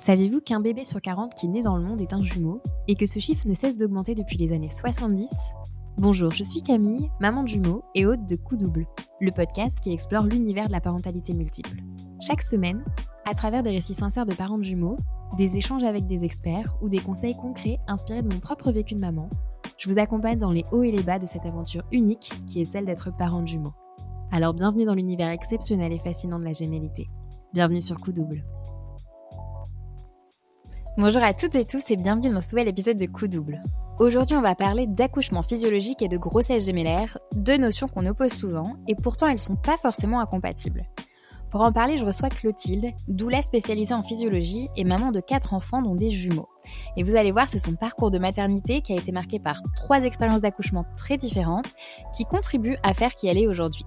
Savez-vous qu'un bébé sur 40 qui naît dans le monde est un jumeau et que ce chiffre ne cesse d'augmenter depuis les années 70? Bonjour, je suis Camille, maman de jumeaux et hôte de Coup Double, le podcast qui explore l'univers de la parentalité multiple. Chaque semaine, à travers des récits sincères de parents de jumeaux, des échanges avec des experts ou des conseils concrets inspirés de mon propre vécu de maman, je vous accompagne dans les hauts et les bas de cette aventure unique qui est celle d'être parent de jumeaux. Alors bienvenue dans l'univers exceptionnel et fascinant de la gémellité. Bienvenue sur Coup Double. Bonjour à toutes et tous et bienvenue dans ce nouvel épisode de Coup Double. Aujourd'hui, on va parler d'accouchement physiologique et de grossesse gémellaire, deux notions qu'on oppose souvent et pourtant elles sont pas forcément incompatibles. Pour en parler, je reçois Clotilde, doula spécialisée en physiologie et maman de 4 enfants dont des jumeaux. Et vous allez voir, c'est son parcours de maternité qui a été marqué par 3 expériences d'accouchement très différentes qui contribuent à faire qui elle est aujourd'hui.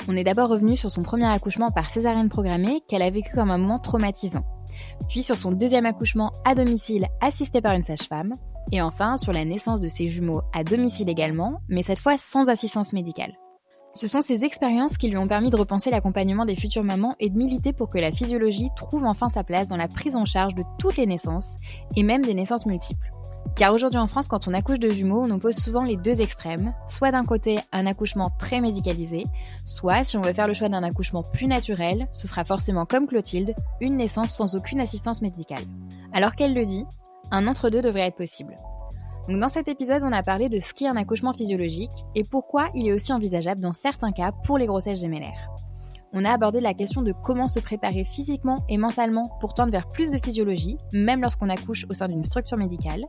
On est d'abord revenu sur son premier accouchement par césarienne programmée qu'elle a vécu comme un moment traumatisant. Puis sur son deuxième accouchement à domicile assisté par une sage-femme, et enfin sur la naissance de ses jumeaux à domicile également, mais cette fois sans assistance médicale. Ce sont ces expériences qui lui ont permis de repenser l'accompagnement des futures mamans et de militer pour que la physiologie trouve enfin sa place dans la prise en charge de toutes les naissances, et même des naissances multiples. Car aujourd'hui en France, quand on accouche de jumeaux, on oppose souvent les deux extrêmes, soit d'un côté un accouchement très médicalisé, soit si on veut faire le choix d'un accouchement plus naturel, ce sera forcément comme Clotilde, une naissance sans aucune assistance médicale. Alors qu'elle le dit, un entre-deux devrait être possible. Donc dans cet épisode, on a parlé de ce qu'est un accouchement physiologique et pourquoi il est aussi envisageable dans certains cas pour les grossesses gémellaires. On a abordé la question de comment se préparer physiquement et mentalement pour tendre vers plus de physiologie, même lorsqu'on accouche au sein d'une structure médicale.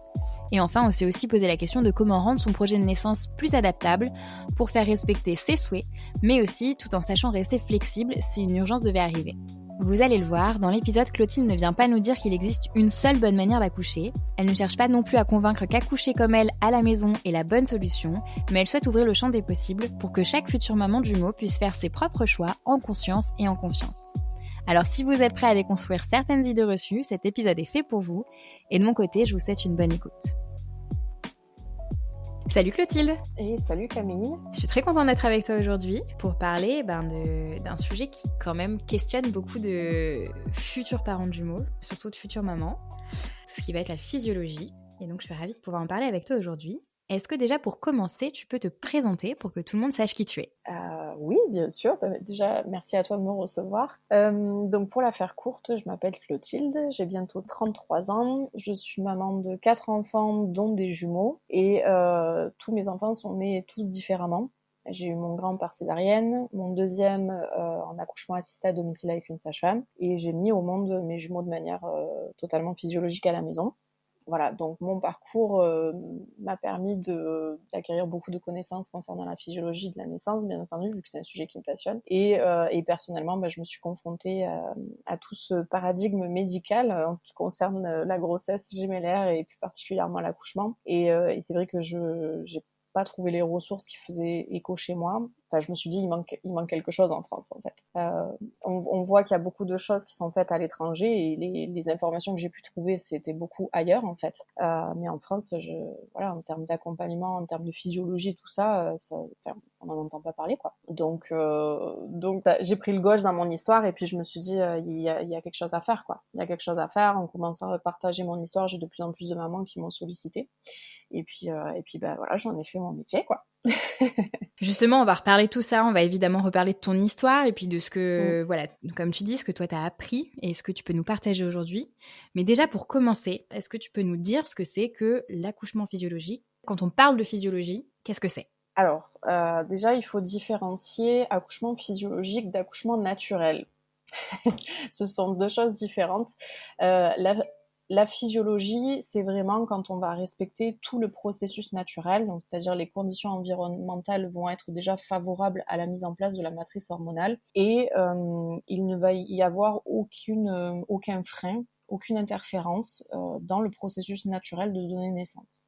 Et enfin, on s'est aussi posé la question de comment rendre son projet de naissance plus adaptable pour faire respecter ses souhaits, mais aussi tout en sachant rester flexible si une urgence devait arriver. Vous allez le voir, dans l'épisode, Clotilde ne vient pas nous dire qu'il existe une seule bonne manière d'accoucher. Elle ne cherche pas non plus à convaincre qu'accoucher comme elle à la maison est la bonne solution, mais elle souhaite ouvrir le champ des possibles pour que chaque future maman de jumeaux puisse faire ses propres choix en conscience et en confiance. Alors si vous êtes prêts à déconstruire certaines idées reçues, cet épisode est fait pour vous, et de mon côté, je vous souhaite une bonne écoute. Salut Clotilde! Et salut Camille! Je suis très contente d'être avec toi aujourd'hui pour parler d'un sujet qui quand même questionne beaucoup de futurs parents de jumeaux, surtout de futures mamans, tout ce qui va être la physiologie. Et donc je suis ravie de pouvoir en parler avec toi aujourd'hui. Est-ce que déjà pour commencer, tu peux te présenter pour que tout le monde sache qui tu es? Oui, bien sûr. Déjà, merci à toi de me recevoir. Donc pour la faire courte, je m'appelle Clotilde, j'ai bientôt 33 ans, je suis maman de 4 enfants dont des jumeaux et tous mes enfants sont nés tous différemment. J'ai eu mon grand par césarienne, mon deuxième en accouchement assisté à domicile avec une sage-femme et j'ai mis au monde mes jumeaux de manière totalement physiologique à la maison. Voilà, donc mon parcours m'a permis d'acquérir beaucoup de connaissances concernant la physiologie de la naissance, bien entendu, vu que c'est un sujet qui me passionne. Et personnellement, je me suis confrontée à tout ce paradigme médical en ce qui concerne la grossesse gémellaire et plus particulièrement l'accouchement. Et c'est vrai que j'ai pas trouvé les ressources qui faisaient écho chez moi. Enfin, je me suis dit, il manque quelque chose en France, en fait. On voit qu'il y a beaucoup de choses qui sont faites à l'étranger et les informations que j'ai pu trouver, c'était beaucoup ailleurs, en fait. Mais en France, voilà, en termes d'accompagnement, en termes de physiologie, tout ça, on n'en entend pas parler, quoi. Donc j'ai pris le gauche dans mon histoire et puis je me suis dit, il y a quelque chose à faire, quoi. Il y a quelque chose à faire. En commençant à partager mon histoire, j'ai de plus en plus de mamans qui m'ont sollicité. Et puis voilà, j'en ai fait mon métier, quoi. Justement, on va reparler de tout ça, on va évidemment reparler de ton histoire et puis de ce que, voilà, comme tu dis, ce que toi t'as appris et ce que tu peux nous partager aujourd'hui. Mais déjà, pour commencer, est-ce que tu peux nous dire ce que c'est que l'accouchement physiologique? Quand on parle de physiologie, qu'est-ce que c'est? Alors, déjà, il faut différencier accouchement physiologique d'accouchement naturel. Ce sont deux choses différentes. La physiologie, c'est vraiment quand on va respecter tout le processus naturel, donc c'est-à-dire les conditions environnementales vont être déjà favorables à la mise en place de la matrice hormonale et il ne va y avoir aucun frein, aucune interférence dans le processus naturel de donner naissance.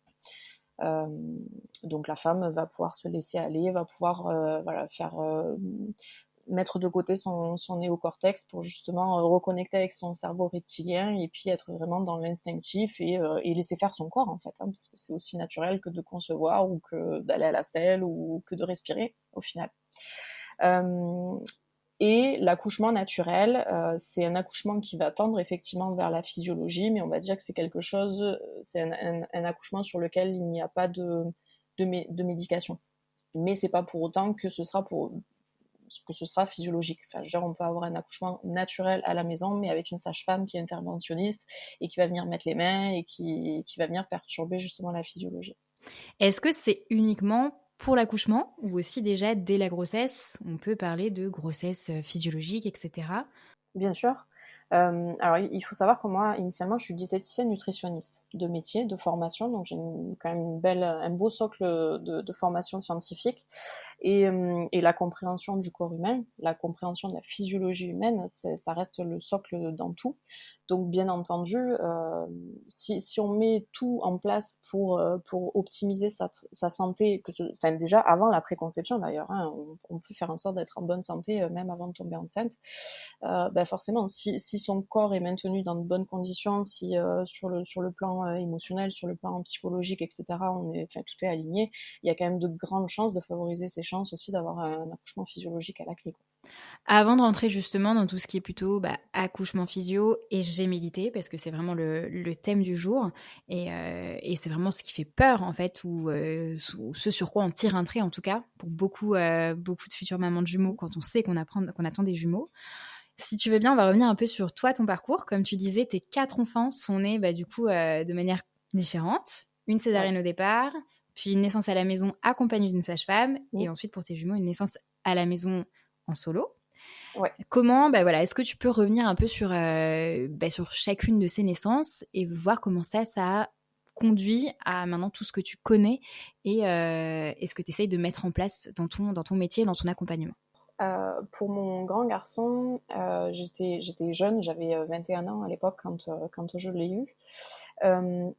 Donc la femme va pouvoir se laisser aller, va pouvoir faire mettre de côté son néocortex pour justement reconnecter avec son cerveau reptilien et puis être vraiment dans l'instinctif et laisser faire son corps en fait, hein, parce que c'est aussi naturel que de concevoir ou que d'aller à la selle ou que de respirer au final. Et l'accouchement naturel, c'est un accouchement qui va tendre effectivement vers la physiologie, mais on va dire que c'est quelque chose, c'est un accouchement sur lequel il n'y a pas de médication. Mais c'est pas pour autant que ce sera physiologique. Enfin, je veux dire, on peut avoir un accouchement naturel à la maison, mais avec une sage-femme qui est interventionniste et qui va venir mettre les mains et qui va venir perturber justement la physiologie. Est-ce que c'est uniquement pour l'accouchement ou aussi déjà dès la grossesse, on peut parler de grossesse physiologique, etc. Bien sûr. Alors, il faut savoir que moi, initialement, je suis diététicienne nutritionniste de métier, de formation, donc j'ai quand même un beau socle de formation scientifique. Et la compréhension du corps humain, la compréhension de la physiologie humaine, ça reste le socle dans tout. Donc, bien entendu, si on met tout en place pour optimiser sa santé, enfin déjà avant la préconception d'ailleurs, hein, on peut faire en sorte d'être en bonne santé même avant de tomber enceinte. Ben forcément, si son corps est maintenu dans de bonnes conditions, si sur le plan émotionnel, sur le plan psychologique, etc., enfin, tout est aligné, il y a quand même de grandes chances de favoriser ses chances aussi d'avoir un accouchement physiologique à la clé, quoi. Avant de rentrer justement dans tout ce qui est plutôt accouchement physio et gémellité, parce que c'est vraiment le thème du jour, et c'est vraiment ce qui fait peur en fait, ou ce sur quoi on tire un trait en tout cas, pour beaucoup de futures mamans de jumeaux quand on sait qu'on attend des jumeaux. Si tu veux bien, on va revenir un peu sur toi, ton parcours. Comme tu disais, tes 4 enfants sont nés du coup de manière différente. Une Ouais. césarienne au départ, puis une naissance à la maison accompagnée d'une sage-femme, Mm. et ensuite pour tes jumeaux, une naissance à la maison en solo. Ouais. Comment, est-ce que tu peux revenir un peu sur chacune de ces naissances et voir comment ça a conduit à maintenant tout ce que tu connais et ce que tu essayes de mettre en place dans ton métier, dans ton accompagnement? Pour mon grand garçon, j'étais jeune, j'avais 21 ans à l'époque quand je l'ai eu.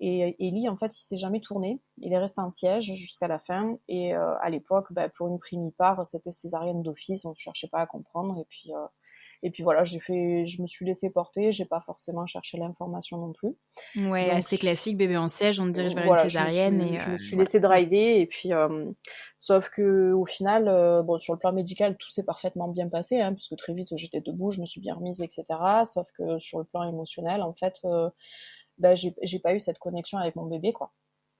Et Ellie, en fait, il s'est jamais tourné. Il est resté en siège jusqu'à la fin. Et à l'époque, pour une primipare, c'était césarienne d'office. On ne cherchait pas à comprendre. Et puis voilà, je me suis laissée porter. J'ai pas forcément cherché l'information non plus. Ouais, Donc assez classique, bébé en siège, on te dirige vers une voilà, césarienne et je me suis voilà. laissée driver. Et puis, sauf que au final, bon, sur le plan médical, tout s'est parfaitement bien passé, hein, parce que très vite j'étais debout, je me suis bien remise, etc. Sauf que sur le plan émotionnel, en fait, j'ai pas eu cette connexion avec mon bébé, quoi.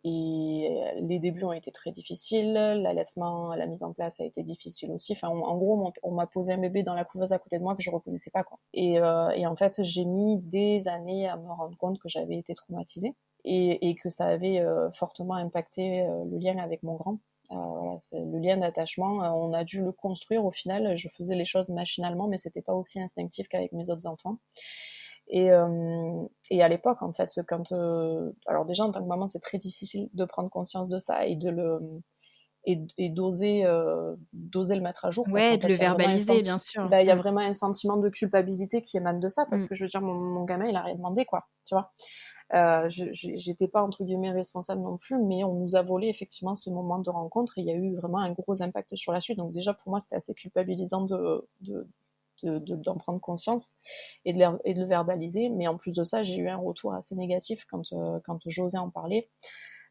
Et les débuts ont été très difficiles, l'allaitement, la mise en place a été difficile aussi. Enfin, en gros, on m'a posé un bébé dans la couveuse à côté de moi que je reconnaissais pas, quoi. Et en fait, j'ai mis des années à me rendre compte que j'avais été traumatisée et que ça avait fortement impacté le lien avec mon grand. Voilà, c'est le lien d'attachement. On a dû le construire au final. Je faisais les choses machinalement, mais c'était pas aussi instinctif qu'avec mes autres enfants. Et à l'époque, en fait, alors déjà en tant que maman, c'est très difficile de prendre conscience de ça et d'oser le mettre à jour, parce Ouais, qu'en de le fait, verbaliser, bien sûr. il y a vraiment un sentiment de culpabilité qui émane de ça, parce Mmh. que je veux dire, mon gamin, il a rien demandé, quoi, tu vois. J'étais pas entre guillemets responsable non plus, mais on nous a volé effectivement ce moment de rencontre et il y a eu vraiment un gros impact sur la suite. Donc déjà pour moi c'était assez culpabilisant d'en prendre conscience et de le verbaliser. Mais en plus de ça, j'ai eu un retour assez négatif quand j'osais en parler.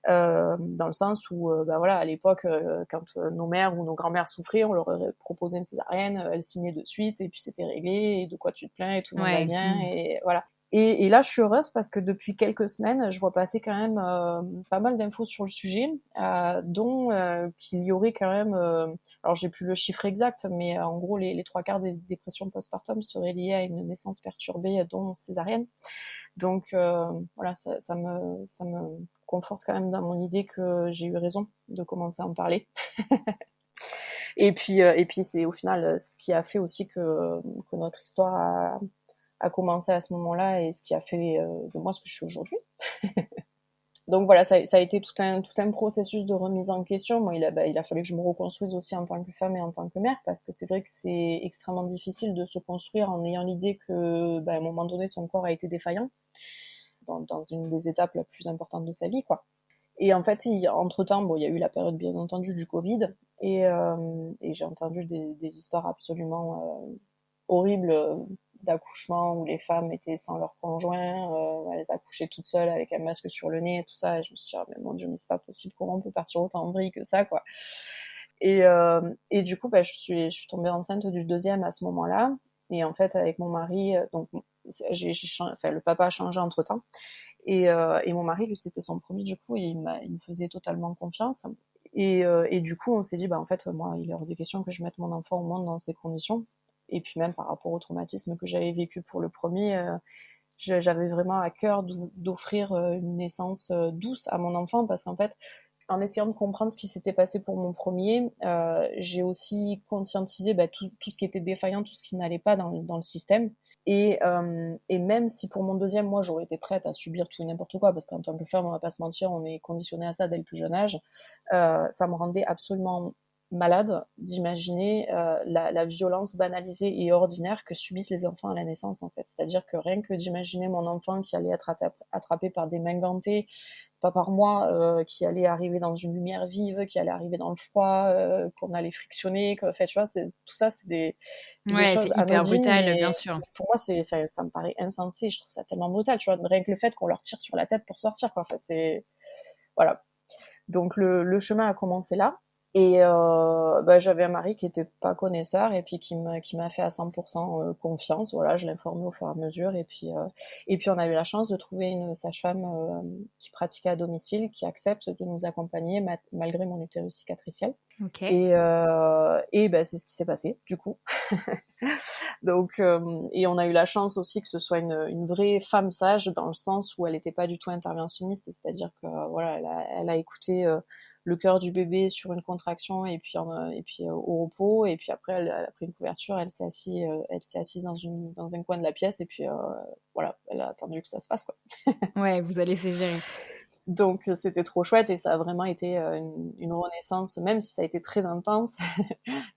Dans le sens où, voilà, à l'époque, quand nos mères ou nos grands-mères souffraient, on leur aurait proposé une césarienne, elles signaient de suite et puis c'était réglé. Et de quoi tu te plains et tout le monde va Ouais. bien Mmh. et voilà. Et là, je suis heureuse parce que depuis quelques semaines, je vois passer quand même pas mal d'infos sur le sujet, dont qu'il y aurait quand même, alors j'ai plus le chiffre exact, mais en gros, les trois quarts des dépressions postpartum seraient liées à une naissance perturbée, dont césarienne. Donc voilà, ça me conforte quand même dans mon idée que j'ai eu raison de commencer à en parler. Et puis c'est au final ce qui a fait aussi que notre histoire a commencé à ce moment-là et ce qui a fait de moi ce que je suis aujourd'hui. Donc voilà, ça a été tout un processus de remise en question. Moi, il a fallu que je me reconstruise aussi en tant que femme et en tant que mère, parce que c'est vrai que c'est extrêmement difficile de se construire en ayant l'idée que, à un moment donné, son corps a été défaillant dans une des étapes la plus importantes de sa vie, quoi. Et en fait, entre-temps, bon, il y a eu la période, bien entendu, du Covid, et j'ai entendu des histoires absolument horribles d'accouchement où les femmes étaient sans leur conjoint, elles accouchaient toutes seules avec un masque sur le nez et tout ça, et je me suis dit, oh, mais mon Dieu, mais c'est pas possible, comment on peut partir autant en vrille que ça, quoi. Et du coup, je suis tombée enceinte du deuxième à ce moment-là. Et en fait, avec mon mari, donc enfin, le papa a changé entre-temps. Et mon mari, lui, c'était son premier, du coup, il me faisait totalement confiance. Et du coup, on s'est dit, bah, en fait, moi, il est hors de question que je mette mon enfant au monde dans ces conditions. Et puis même par rapport au traumatisme que j'avais vécu pour le premier, j'avais vraiment à cœur d'offrir une naissance douce à mon enfant, parce qu'en fait, en essayant de comprendre ce qui s'était passé pour mon premier, j'ai aussi conscientisé tout ce qui était défaillant, tout ce qui n'allait pas dans le système. Et même si pour mon deuxième, moi, j'aurais été prête à subir tout et n'importe quoi, parce qu'en tant que femme, on va pas se mentir, on est conditionné à ça dès le plus jeune âge, ça me rendait absolument malade d'imaginer la violence banalisée et ordinaire que subissent les enfants à la naissance, en fait. C'est-à-dire que rien que d'imaginer mon enfant qui allait être attrapé par des mains gantées, pas par moi, qui allait arriver dans une lumière vive, qui allait arriver dans le froid, qu'on allait frictionner, que, fait, tu vois, tout ça, c'est des Ouais, c'est choses hyper anodines, brutal, bien mais sûr. pour moi, enfin, ça me paraît insensé. Je trouve ça tellement brutal, tu vois, rien que le fait qu'on leur tire sur la tête pour sortir, quoi. Enfin, voilà. Donc le chemin a commencé là. Et j'avais un mari qui était pas connaisseur et puis qui m'a fait à 100% confiance. Voilà, je l'informais au fur et à mesure. Et puis on a eu la chance de trouver une sage-femme qui pratiquait à domicile, qui accepte de nous accompagner malgré mon utérus cicatriciel. Ok. Et c'est ce qui s'est passé, du coup. Donc, et on a eu la chance aussi que ce soit une vraie femme sage, dans le sens où elle n'était pas du tout interventionniste, c'est-à-dire que voilà, elle a écouté le cœur du bébé sur une contraction et puis au repos, et puis après elle a pris une couverture, elle s'est assise dans un coin de la pièce, et puis voilà, elle a attendu que ça se passe, quoi. Ouais, vous allez laisser gérer. Donc c'était trop chouette, et ça a vraiment été une renaissance, même si ça a été très intense.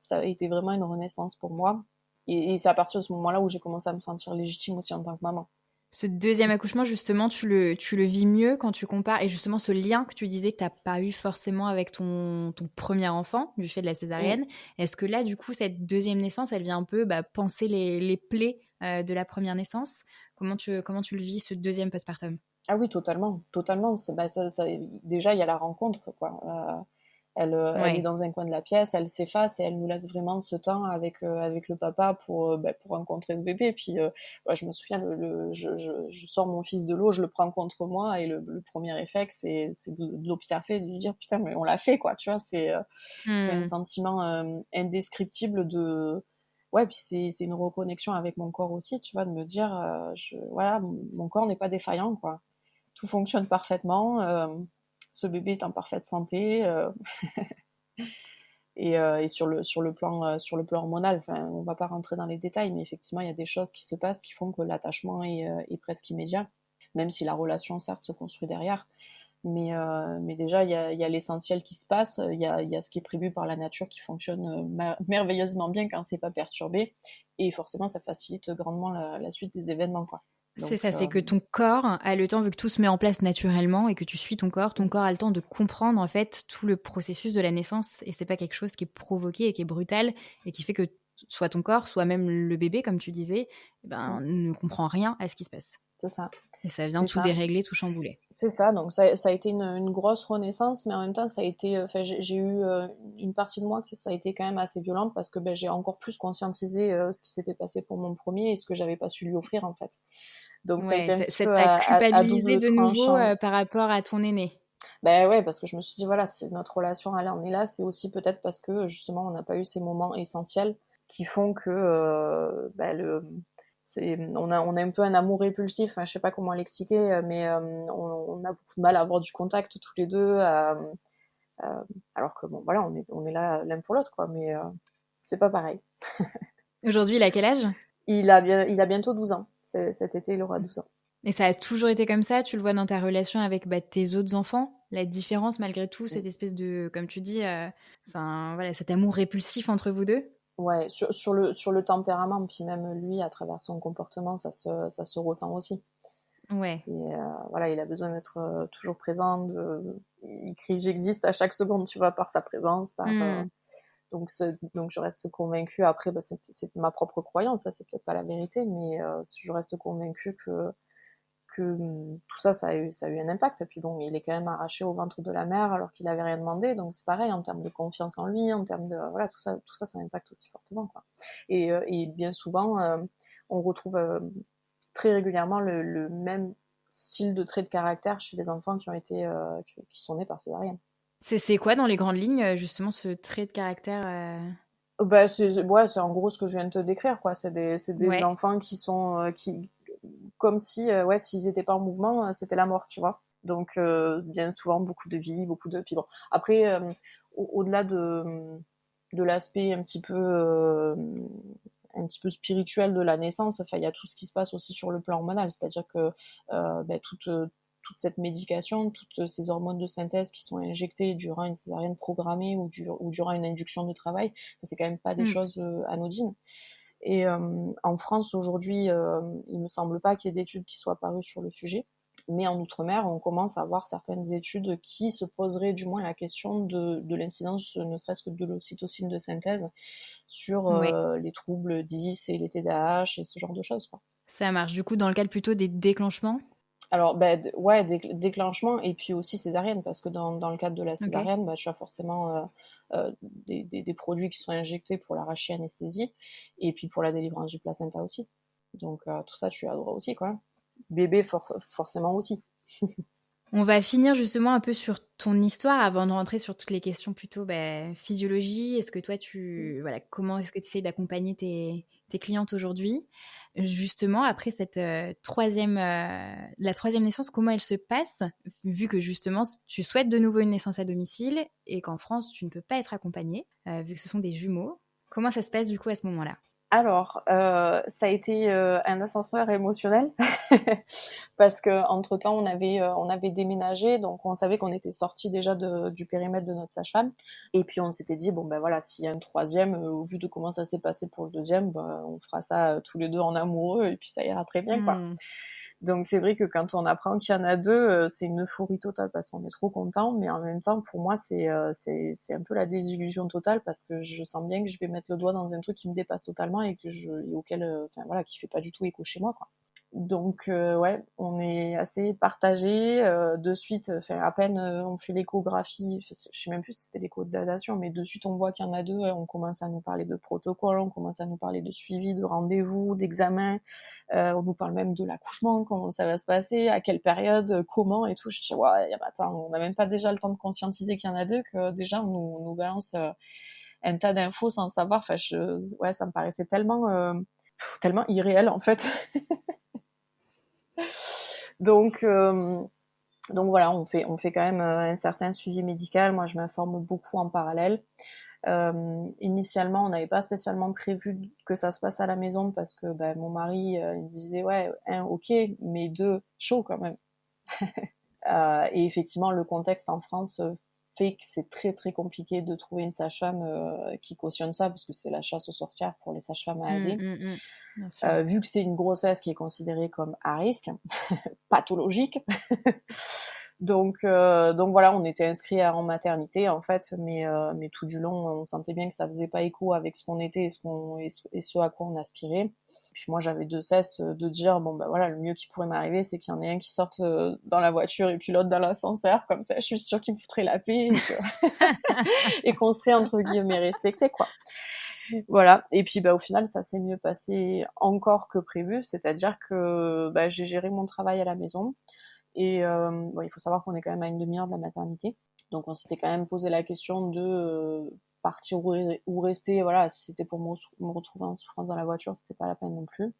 Ça a été vraiment une renaissance pour moi. Et c'est à partir de ce moment-là où j'ai commencé à me sentir légitime aussi en tant que maman. Ce deuxième accouchement, justement, tu le vis mieux quand tu compares, et justement ce lien que tu disais que tu as pas eu forcément avec ton premier enfant, du fait de la Mm. césarienne. Est-ce que là, du coup, cette deuxième naissance, elle vient un peu panser les plaies de la première naissance? Comment tu le vis, ce deuxième postpartum? Ah oui, totalement, totalement. Déjà, il y a la rencontre, quoi. Elle est Ouais. dans un coin de la pièce, elle s'efface et elle nous laisse vraiment ce temps avec le papa pour rencontrer ce bébé. Et puis, je me souviens, je sors mon fils de l'eau, je le prends contre moi, et le premier réflexe, c'est de l'observer, de lui dire, putain, mais on l'a fait, quoi. Tu vois, c'est un Hmm. sentiment indescriptible de... Ouais, puis c'est une reconnexion avec mon corps aussi, tu vois, de me dire, voilà, mon corps n'est pas défaillant, quoi. Tout fonctionne parfaitement, ce bébé est en parfaite santé, et sur le plan hormonal, enfin, on va pas rentrer dans les détails, mais effectivement, il y a des choses qui se passent qui font que l'attachement est presque immédiat, même si la relation, certes, se construit derrière. Mais déjà, il y a l'essentiel qui se passe, il y a ce qui est prévu par la nature qui fonctionne merveilleusement bien quand c'est pas perturbé, et forcément, ça facilite grandement la suite des événements, quoi. C'est Donc, ça, c'est que ton corps a le temps, vu que tout se met en place naturellement et que tu suis ton corps a le temps de comprendre en fait tout le processus de la naissance, et c'est pas quelque chose qui est provoqué et qui est brutal et qui fait que soit ton corps, soit même le bébé, comme tu disais, ne comprend rien à ce qui se passe. c'est ça, Et ça vient c'est tout ça. dérégler, tout chambouler. C'est ça, donc ça a été une grosse renaissance, mais en même temps, ça a été, enfin, j'ai eu une partie de moi que ça a été quand même assez violente, parce que j'ai encore plus conscientisé ce qui s'était passé pour mon premier et ce que j'avais pas su lui offrir, en fait. Donc ça a Ouais, été un ça, petit ça peu t'a à culpabilisé double de nouveau tranchant. par rapport à ton aîné. Ben ouais, parce que je me suis dit, voilà, si notre relation elle en est là, c'est aussi peut-être parce que justement on n'a pas eu ces moments essentiels qui font que on a un peu un amour répulsif, enfin, je sais pas comment l'expliquer, mais on a beaucoup de mal à avoir du contact tous les deux, euh, alors que bon voilà, on est là l'un pour l'autre, quoi, mais c'est pas pareil. Aujourd'hui, il a quel âge? Il a bientôt 12 ans. Cet été, il aura 12 ans. Et ça a toujours été comme ça? Tu le vois dans ta relation avec tes autres enfants? La différence, malgré tout, cette espèce de, comme tu dis, enfin voilà, cet amour répulsif entre vous deux? Ouais, sur le tempérament, puis même lui, à travers son comportement, ça se ressent aussi. Ouais. Et voilà, il a besoin d'être toujours présent. Il crie j'existe à chaque seconde, tu vois, par sa présence. Hmm. Donc je reste convaincue. Après, c'est ma propre croyance, ça, c'est peut-être pas la vérité, mais je reste convaincue tout ça, ça a eu un impact. Et puis bon, il est quand même arraché au ventre de la mère alors qu'il avait rien demandé. Donc c'est pareil en termes de confiance en lui, en termes de voilà, tout ça, ça impacte aussi fortement, quoi. Et bien souvent, on retrouve très régulièrement le même style de trait de caractère chez les enfants qui ont été qui sont nés par césarienne. C'est quoi dans les grandes lignes, justement, ce trait de caractère Bah, ouais, c'est en gros ce que je viens de te décrire, quoi. C'est des Ouais. enfants qui sont comme si ouais, s'ils étaient pas en mouvement, c'était la mort, tu vois. Donc bien souvent beaucoup de vie, beaucoup de puis bon. Après au-delà de l'aspect un petit peu spirituel de la naissance, enfin il y a tout ce qui se passe aussi sur le plan hormonal, c'est-à-dire que toute cette médication, toutes ces hormones de synthèse qui sont injectées durant une césarienne programmée ou durant une induction de travail, ça, c'est quand même pas des Mmh. choses anodines. Et en France aujourd'hui, il me semble pas qu'il y ait d'études qui soient parues sur le sujet. Mais en Outre-mer, on commence à voir certaines études qui se poseraient du moins la question de l'incidence, ne serait-ce que de l'ocytocine de synthèse, sur Ouais, les troubles 10 et les TDAH et ce genre de choses, quoi. ça marche. Du coup, dans le cadre plutôt des déclenchements? Alors, ben, ouais, déclenchement et puis aussi césarienne, parce que dans le cadre de la OK. césarienne, bah, tu as forcément des produits qui sont injectés pour l'arracher anesthésie et puis pour la délivrance du placenta aussi. Donc, tout ça, tu as droit aussi, quoi. Bébé, forcément aussi. On va finir justement un peu sur ton histoire avant de rentrer sur toutes les questions plutôt physiologie. Est-ce que toi, voilà, comment est-ce que tu essayes d'accompagner tes clientes aujourd'hui? Justement, après cette la troisième naissance, comment elle se passe? Vu que justement, tu souhaites de nouveau une naissance à domicile et qu'en France, tu ne peux pas être accompagnée, vu que ce sont des jumeaux. Comment ça se passe du coup à ce moment-là? Alors, ça a été un ascenseur émotionnel parce que entre-temps on avait déménagé, donc on savait qu'on était sorti déjà du périmètre de notre sage-femme, et puis on s'était dit bon ben voilà, s'il y a un troisième, au vu de comment ça s'est passé pour le deuxième, ben, on fera ça tous les deux en amoureux et puis ça ira très bien, quoi. Hmm. Donc c'est vrai que quand on apprend qu'il y en a deux, c'est une euphorie totale parce qu'on est trop content, mais en même temps pour moi c'est un peu la désillusion totale parce que je sens bien que je vais mettre le doigt dans un truc qui me dépasse totalement et auquel enfin voilà, qui fait pas du tout écho chez moi, quoi. Donc ouais, on est assez partagés. De suite, enfin, à peine on fait l'échographie, je sais même plus si c'était l'écho de datation, mais de suite on voit qu'il y en a deux, on commence à nous parler de protocole, on commence à nous parler de suivi, de rendez-vous, d'examen. On nous parle même de l'accouchement, comment ça va se passer, à quelle période, comment et tout. Je dis ouais, attends, on n'a même pas déjà le temps de conscientiser qu'il y en a deux, que déjà on nous balance un tas d'infos sans savoir. Enfin, ouais, ça me paraissait tellement irréel en fait. Donc, donc voilà, on fait quand même un certain suivi médical. Moi, je m'informe beaucoup en parallèle. Initialement, on n'avait pas spécialement prévu que ça se passe à la maison parce que ben, mon mari il disait ouais, un, ok, mais deux, chaud quand même. Et effectivement, le contexte en France fait que c'est très très compliqué de trouver une sage-femme qui cautionne ça parce que c'est la chasse aux sorcières pour les sages-femmes à AD. Bien sûr. Vu que c'est une grossesse qui est considérée comme à risque, pathologique. Donc voilà, on était inscrits en maternité en fait, mais tout du long, on sentait bien que ça faisait pas écho avec ce qu'on était et ce à quoi on aspirait. Puis moi, j'avais de cesse de dire bon ben voilà, le mieux qui pourrait m'arriver, c'est qu'il y en ait un qui sorte dans la voiture et puis l'autre dans l'ascenseur, comme ça, je suis sûre qu'il me foutrait la paix et qu'on serait entre guillemets respectés, quoi. Voilà. Et puis bah au final, ça s'est mieux passé encore que prévu, c'est-à-dire que bah, j'ai géré mon travail à la maison. Et bon, il faut savoir qu'on est quand même à une demi-heure de la maternité. Donc on s'était quand même posé la question de partir ou rester. Voilà, si c'était pour me retrouver en souffrance dans la voiture, c'était pas la peine non plus.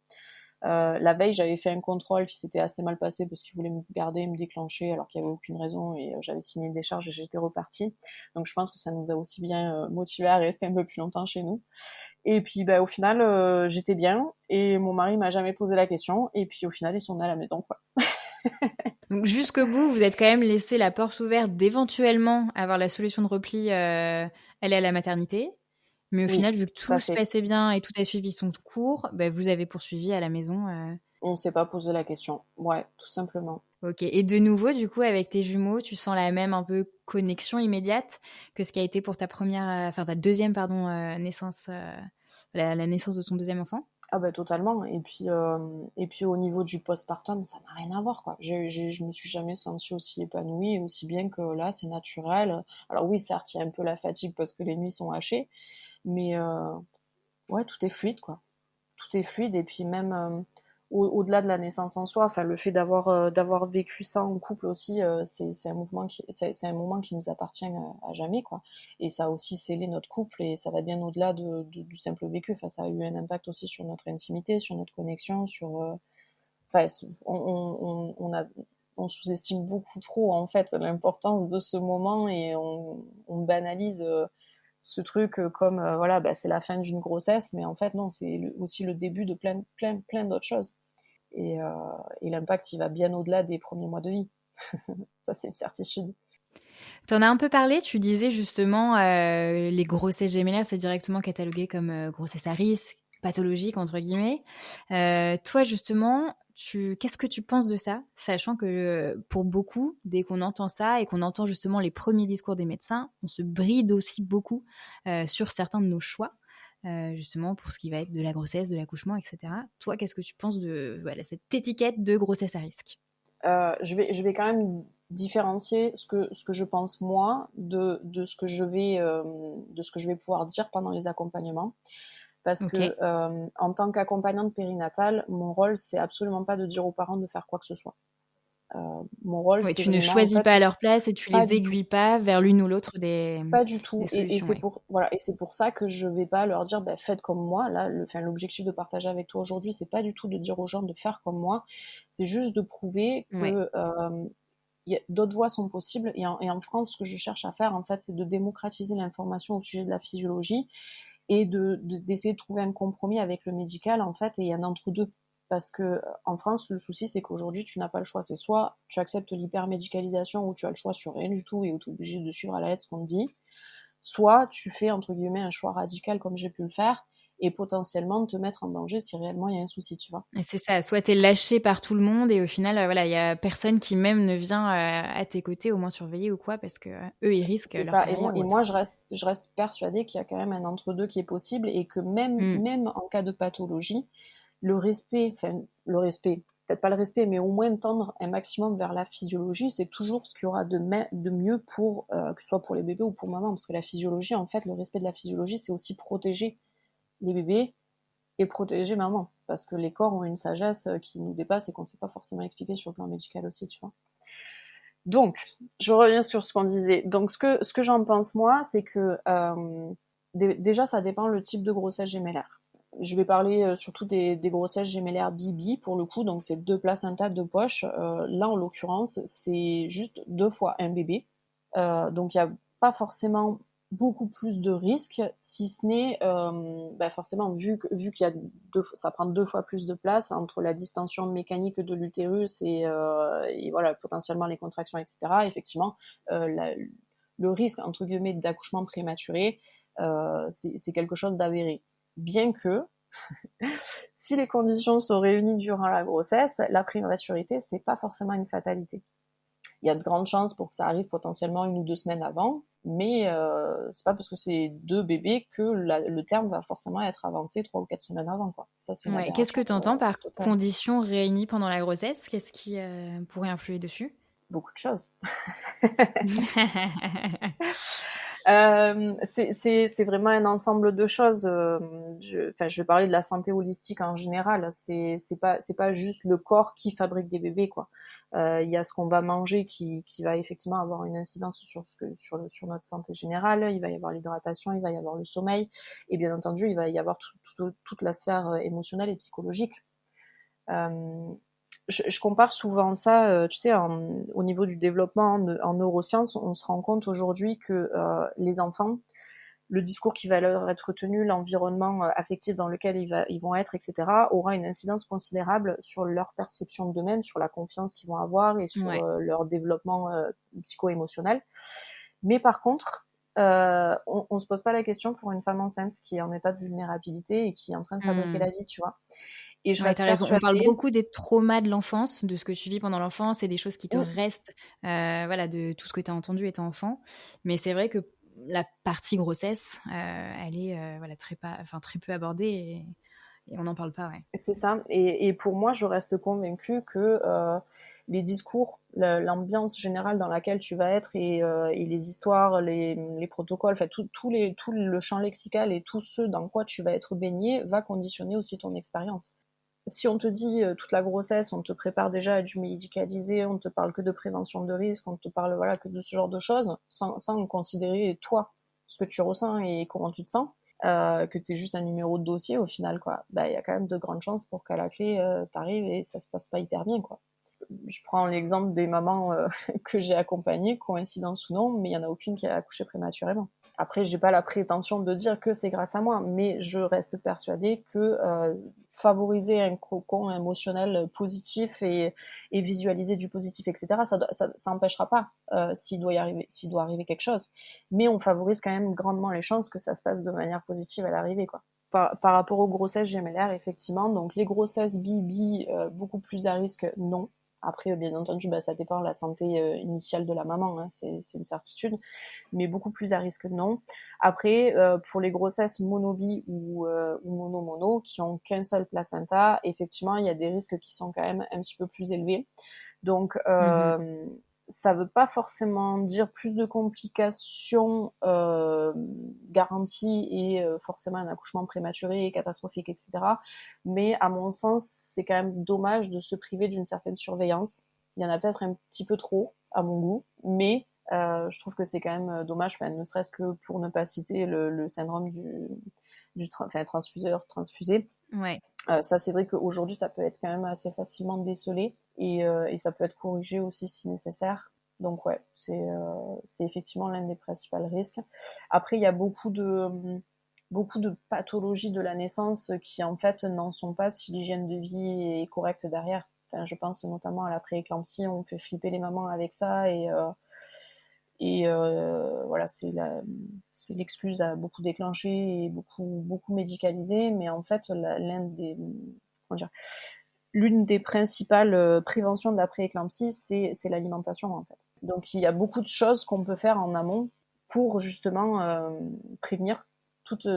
La veille, j'avais fait un contrôle qui s'était assez mal passé parce qu'ils voulaient me garder, me déclencher alors qu'il n'y avait aucune raison et j'avais signé une décharge et j'étais repartie. Donc je pense que ça nous a aussi bien motivés à rester un peu plus longtemps chez nous. Et puis bah, au final, j'étais bien et mon mari m'a jamais posé la question. Et puis au final, ils sont nés à la maison, quoi. Donc jusqu'au bout, vous êtes quand même laissé la porte ouverte d'éventuellement avoir la solution de repli, aller à la maternité. Mais au Oui, final, vu que tout à tout se fait. passait bien et tout a suivi son cours, bah, vous avez poursuivi à la maison. On s'est pas posé la question. Ouais, tout simplement. Ok. Et de nouveau, du coup, avec tes jumeaux, tu sens la même un peu connexion immédiate que ce qui a été pour ta première, enfin ta deuxième, pardon, naissance, la naissance de ton deuxième enfant? Ah bah totalement. Et puis au niveau du postpartum, ça n'a rien à voir, quoi. Je me suis jamais sentie aussi épanouie et aussi bien que là, c'est naturel. Alors oui, certes, il y a un peu la fatigue parce que les nuits sont hachées, mais ouais, tout est fluide, quoi. Tout est fluide. Et puis même au-delà de la naissance en soi, enfin le fait d'avoir vécu ça en couple aussi, c'est un mouvement c'est un moment qui nous appartient à jamais, quoi. Et ça a aussi scellé notre couple et ça va bien au-delà du simple vécu. Enfin, ça a eu un impact aussi sur notre intimité, sur notre connexion, sur enfin on sous-estime beaucoup trop en fait l'importance de ce moment et on banalise ce truc comme voilà, bah, c'est la fin d'une grossesse, mais en fait non, c'est aussi le début de plein d'autres choses. Et, euh, et l'impact, il va bien au-delà des premiers mois de vie. Ça, c'est une certitude. T'en as un peu parlé, tu disais justement les grossesses gémellaires, c'est directement catalogué comme grossesse à risque, pathologique entre guillemets. Toi justement, qu'est-ce que tu penses de ça, sachant que pour beaucoup, dès qu'on entend ça et qu'on entend justement les premiers discours des médecins, on se bride aussi beaucoup sur certains de nos choix. Justement pour ce qui va être de la grossesse, de l'accouchement, etc. Toi, qu'est-ce que tu penses de voilà, cette étiquette de grossesse à risque? Je vais quand même différencier ce que je pense moi de ce que je vais pouvoir dire pendant les accompagnements. Parce Ok. que en tant qu'accompagnante périnatale, mon rôle, c'est absolument pas de dire aux parents de faire quoi que ce soit. Mon rôle, Ouais, c'est tu ne vraiment, en choisis fait, pas à leur place et tu pas les du tout. aiguilles pas vers l'une ou l'autre Pas du des tout. Et solutions, c'est ouais. pour, voilà, et c'est pour ça que je vais pas leur dire, bah, faites comme moi. Là, enfin, l'objectif de partager avec toi aujourd'hui, c'est pas du tout de dire aux gens de faire comme moi. C'est juste de prouver Ouais. que d'autres voies sont possibles. Et en France, ce que je cherche à faire, en fait, c'est de démocratiser l'information au sujet de la physiologie et d'essayer de trouver un compromis avec le médical, en fait, et un entre-deux. Parce que en France, le souci, c'est qu'aujourd'hui, tu n'as pas le choix. C'est soit tu acceptes l'hypermédicalisation ou tu as le choix sur rien du tout et où tu es obligé de suivre à la lettre ce qu'on te dit, soit tu fais, entre guillemets, un choix radical comme j'ai pu le faire et potentiellement te mettre en danger si réellement il y a un souci, tu vois. Et c'est ça, soit tu es lâché par tout le monde et au final, voilà, il y a personne qui même ne vient à tes côtés au moins surveiller ou quoi parce que eux, ils risquent C'est leur ça. carrière ou Et moi autre. je reste persuadée qu'il y a quand même un entre-deux qui est possible et que Mmh. même en cas de pathologie, le respect, enfin le respect, peut-être pas le respect, mais au moins tendre un maximum vers la physiologie, c'est toujours ce qu'il y aura de mieux pour, que ce soit pour les bébés ou pour maman, parce que la physiologie, en fait, le respect de la physiologie, c'est aussi protéger les bébés et protéger maman, parce que les corps ont une sagesse qui nous dépasse et qu'on ne sait pas forcément expliquer sur le plan médical aussi, tu vois. Donc, je reviens sur ce qu'on disait. Donc, ce que j'en pense, moi, c'est que déjà, ça dépend le type de grossesse gémellaire. Je vais parler surtout des grossesses gémellaires BB, pour le coup, donc c'est deux placentas, deux poches. Là, en l'occurrence, c'est juste deux fois un bébé. Donc, il n'y a pas forcément beaucoup plus de risques, si ce n'est bah forcément vu qu'il y a ça prend deux fois plus de place entre la distension mécanique de l'utérus et voilà potentiellement les contractions, etc. Effectivement, le risque entre guillemets d'accouchement prématuré, c'est quelque chose d'avéré. Bien que si les conditions sont réunies durant la grossesse, la prématurité c'est pas forcément une fatalité. Il y a de grandes chances pour que ça arrive potentiellement une ou deux semaines avant, mais c'est pas parce que c'est deux bébés que le terme va forcément être avancé 3 ou 4 semaines avant, quoi. Ça, c'est une Ouais. Qu'est-ce que aberration tu entends par totale. conditions réunies pendant la grossesse? Qu'est-ce qui pourrait influer dessus? Beaucoup de choses. C'est vraiment un ensemble de choses. Enfin, je vais parler de la santé holistique en général. C'est pas juste le corps qui fabrique des bébés, quoi. Il y a ce qu'on va manger qui va effectivement avoir une incidence sur sur notre santé générale. Il va y avoir l'hydratation, il va y avoir le sommeil, et bien entendu, il va y avoir toute la sphère émotionnelle et psychologique. Euh, je compare souvent ça, tu sais, au niveau du développement en neurosciences, on se rend compte aujourd'hui que les enfants, le discours qui va leur être tenu, l'environnement affectif dans lequel ils vont être, etc., aura une incidence considérable sur leur perception d'eux-mêmes, sur la confiance qu'ils vont avoir et sur Ouais. leur développement psycho-émotionnel. Mais par contre, on se pose pas la question pour une femme enceinte qui est en état de vulnérabilité et qui est en train de fabriquer Mmh. la vie, tu vois. Et je Ouais, tu reste raison. On parle persuadée. beaucoup des traumas de l'enfance, de ce que tu vis pendant l'enfance et des choses qui te Mm, restent, voilà, de tout ce que tu as entendu étant enfant. Mais c'est vrai que la partie grossesse, elle est, voilà, très peu abordée Et on n'en parle pas, ouais. C'est ça. Et pour moi, je reste convaincue que les discours, l'ambiance générale dans laquelle tu vas être et les histoires, les protocoles, enfin tout le champ lexical et tout ce dans quoi tu vas être baigné va conditionner aussi ton expérience. Si on te dit toute la grossesse, on te prépare déjà à du médicalisé, on te parle que de prévention de risque, on te parle voilà que de ce genre de choses, sans considérer toi ce que tu ressens et comment tu te sens, que tu es juste un numéro de dossier au final, quoi. Bah, il y a quand même de grandes chances pour qu'à la clé, t'arrives et ça se passe pas hyper bien, quoi. Je prends l'exemple des mamans que j'ai accompagnées, coïncidence ou non, mais il y en a aucune qui a accouché prématurément. Après, j'ai pas la prétention de dire que c'est grâce à moi, mais je reste persuadée que favoriser un cocon émotionnel positif et visualiser du positif, etc., ça empêchera pas s'il doit arriver quelque chose. Mais on favorise quand même grandement les chances que ça se passe de manière positive à l'arrivée, quoi. Par rapport aux grossesses gémellaires, effectivement, donc les grossesses BB, beaucoup plus à risque, non. Après, bien entendu, bah, ça dépend de la santé initiale de la maman, hein, c'est une certitude, mais beaucoup plus à risque, non. Après, pour les grossesses monobi ou mono-mono, qui ont qu'un seul placenta, effectivement, il y a des risques qui sont quand même un petit peu plus élevés. Donc, Mhm. ça veut pas forcément dire plus de complications garanties et forcément un accouchement prématuré, catastrophique, etc. Mais à mon sens, c'est quand même dommage de se priver d'une certaine surveillance. Il y en a peut-être un petit peu trop, à mon goût, mais je trouve que c'est quand même dommage, enfin, ne serait-ce que pour ne pas citer le syndrome enfin, transfuseur-transfusé. Ouais. Ça, c'est vrai qu'aujourd'hui, ça peut être quand même assez facilement décelé et ça peut être corrigé aussi si nécessaire. Donc ouais, c'est effectivement l'un des principaux risques. Après, il y a beaucoup de pathologies de la naissance qui en fait n'en sont pas si l'hygiène de vie est correcte derrière. Enfin, je pense notamment à la prééclampsie, on fait flipper les mamans avec ça et voilà, c'est l'excuse à beaucoup déclencher et beaucoup médicalisé, mais en fait, comment dire, l'une des principales préventions de la prééclampsie, c'est l'alimentation en fait. Donc il y a beaucoup de choses qu'on peut faire en amont pour justement prévenir toutes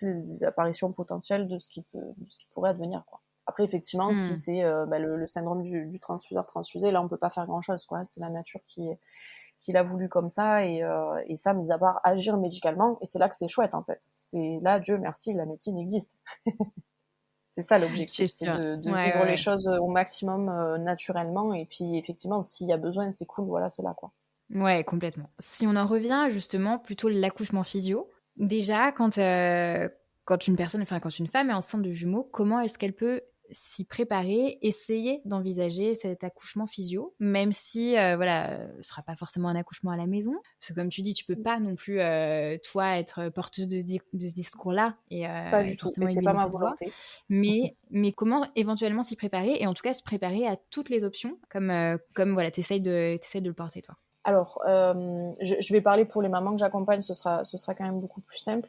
les apparitions potentielles de ce qui pourrait advenir, quoi. Après, effectivement, si Hmm. c'est bah, le syndrome du transfuseur transfusé, là, on peut pas faire grand-chose, quoi. C'est la nature qui l'a voulu comme ça et ça, mis à part agir médicalement, et c'est là que c'est chouette en fait. C'est là, Dieu merci, la médecine existe. C'est ça C'est l'objectif, c'est sûr. de Ouais, vivre ouais, les ouais. choses au maximum naturellement et puis effectivement, s'il y a besoin, c'est cool, voilà, c'est là quoi. Ouais, complètement. Si on en revient justement plutôt l'accouchement physio, déjà quand une personne, enfin quand une femme est enceinte de jumeaux, comment est-ce qu'elle peut s'y préparer, essayer d'envisager cet accouchement physio, même si voilà, ce sera pas forcément un accouchement à la maison, parce que comme tu dis, tu peux pas non plus toi être porteuse de ce discours-là Pas et du tout, et forcément c'est élever pas dans ma cette voie, volonté. mais comment éventuellement s'y préparer et en tout cas se préparer à toutes les options, comme voilà, t'essayes de le porter toi. Alors, je vais parler pour les mamans que j'accompagne, ce sera quand même beaucoup plus simple.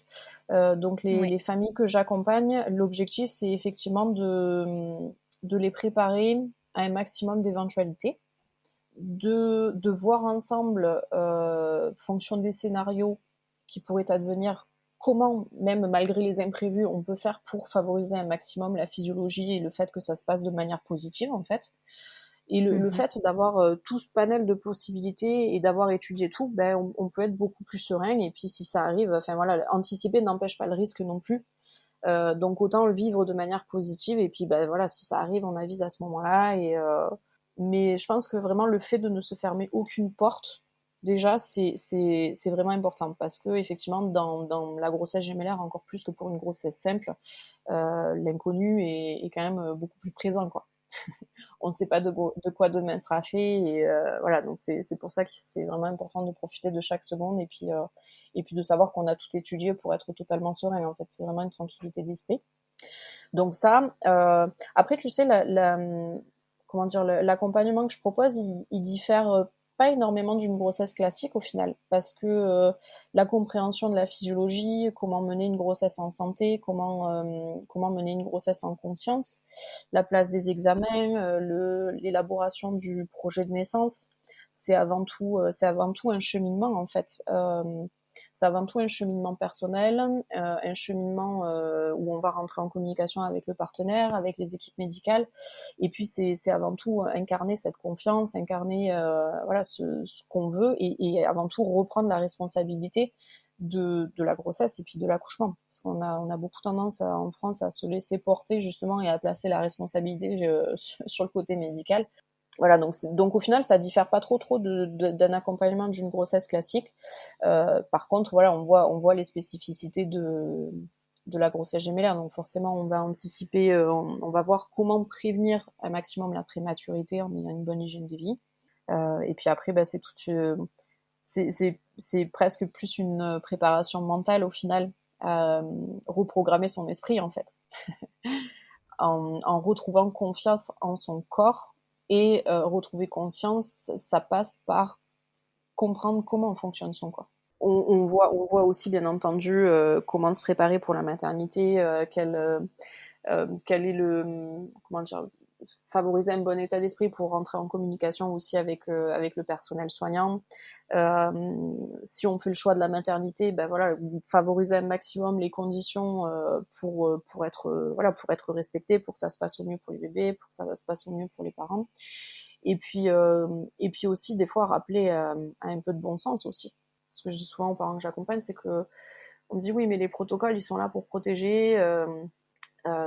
Donc Oui. les familles que j'accompagne, l'objectif c'est effectivement de les préparer à un maximum d'éventualités, de voir ensemble, fonction des scénarios qui pourraient advenir, comment, même malgré les imprévus, on peut faire pour favoriser un maximum la physiologie et le fait que ça se passe de manière positive, en fait. Et le Mhm. fait d'avoir tout ce panel de possibilités et d'avoir étudié tout, ben, on peut être beaucoup plus serein. Et puis si ça arrive, enfin voilà, anticiper n'empêche pas le risque non plus. Donc autant le vivre de manière positive. Et puis ben voilà, si ça arrive, on avise à ce moment-là. Mais je pense que vraiment le fait de ne se fermer aucune porte, déjà, c'est vraiment important parce que effectivement, dans la grossesse gémellaire, encore plus que pour une grossesse simple, l'inconnu est quand même beaucoup plus présent, quoi. On ne sait pas de quoi demain sera fait et voilà, donc c'est pour ça que c'est vraiment important de profiter de chaque seconde et puis de savoir qu'on a tout étudié pour être totalement serein, en fait, c'est vraiment une tranquillité d'esprit. Donc ça, après tu sais comment dire, l'accompagnement que je propose, il diffère pas énormément d'une grossesse classique au final, parce que la compréhension de la physiologie, comment mener une grossesse en santé, comment mener une grossesse en conscience, la place des examens, l'élaboration du projet de naissance, c'est avant tout un cheminement en fait. C'est avant tout un cheminement personnel, un cheminement où on va rentrer en communication avec le partenaire, avec les équipes médicales. Et puis c'est avant tout incarner cette confiance, incarner voilà ce qu'on veut et avant tout reprendre la responsabilité de la grossesse et puis de l'accouchement. Parce qu'on a beaucoup tendance en France à se laisser porter justement et à placer la responsabilité sur le côté médical. Voilà, donc au final, ça diffère pas trop d'un accompagnement d'une grossesse classique. Par contre, voilà, on voit les spécificités de la grossesse gémellaire. Donc forcément, on va anticiper, on va voir comment prévenir un maximum la prématurité en ayant une bonne hygiène de vie. Et puis après, bah, c'est presque plus une préparation mentale au final, reprogrammer son esprit en fait, en retrouvant confiance en son corps et retrouver conscience, ça passe par comprendre comment fonctionne son corps. On voit aussi bien entendu comment se préparer pour la maternité, quel est comment dire, favoriser un bon état d'esprit pour rentrer en communication aussi avec le personnel soignant. Si on fait le choix de la maternité, ben voilà, favoriser un maximum les conditions pour être respecté, pour que ça se passe au mieux pour les bébés, pour que ça se passe au mieux pour les parents. Et puis aussi des fois rappeler à un peu de bon sens aussi. Ce que je dis souvent aux parents que j'accompagne, c'est que on me dit oui, mais les protocoles ils sont là pour protéger.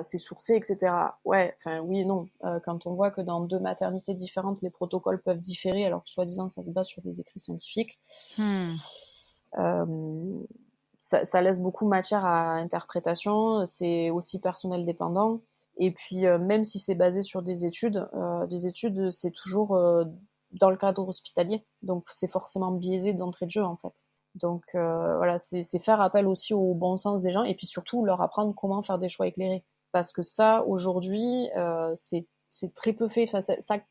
C'est sourcé, etc. Ouais, enfin oui et non. Quand on voit que dans 2 maternités différentes, les protocoles peuvent différer, alors que soi-disant ça se base sur des écrits scientifiques, euh, ça laisse beaucoup matière à interprétation. C'est aussi personnel dépendant. Et puis même si c'est basé sur des études c'est toujours dans le cadre hospitalier, donc c'est forcément biaisé d'entrée de jeu en fait. Donc voilà, c'est faire appel aussi au bon sens des gens et puis surtout leur apprendre comment faire des choix éclairés. Parce que ça, aujourd'hui, c'est très peu fait. Enfin,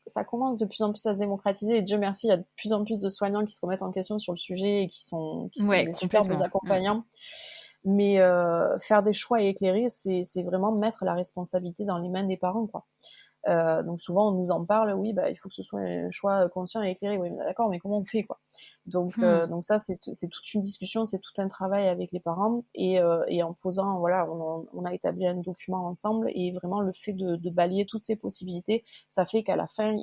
ça commence de plus en plus à se démocratiser et Dieu merci, il y a de plus en plus de soignants qui se remettent en question sur le sujet et qui sont Ouais, des super beaux complètement. accompagnants. Mais faire des choix éclairés, c'est vraiment mettre la responsabilité dans les mains des parents, quoi. Donc souvent on nous en parle, oui, bah il faut que ce soit un choix conscient et éclairé. Oui, d'accord, mais comment on fait quoi? Donc ça c'est toute une discussion, c'est tout un travail avec les parents et en posant voilà, on a établi un document ensemble et vraiment le fait de balayer toutes ces possibilités, ça fait qu'à la fin,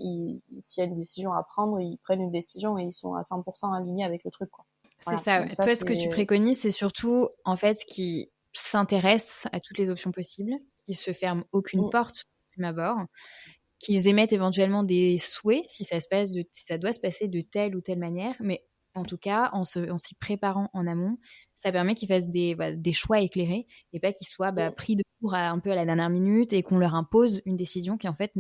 s'il y a une décision à prendre, ils prennent une décision et ils sont à 100% alignés avec le truc quoi. C'est Voilà. ça. Donc Ouais. ça Toi, ce que tu c'est préconises, c'est surtout, en fait, qu'ils s'intéressent à toutes les options possibles, qu'ils se ferment aucune mm, porte au prime abord, qu'ils émettent éventuellement des souhaits si si ça doit se passer de telle ou telle manière, mais en tout cas, en s'y préparant en amont, ça permet qu'ils fassent des choix éclairés et pas qu'ils soient mm. pris de court un peu à la dernière minute et qu'on leur impose une décision qui en fait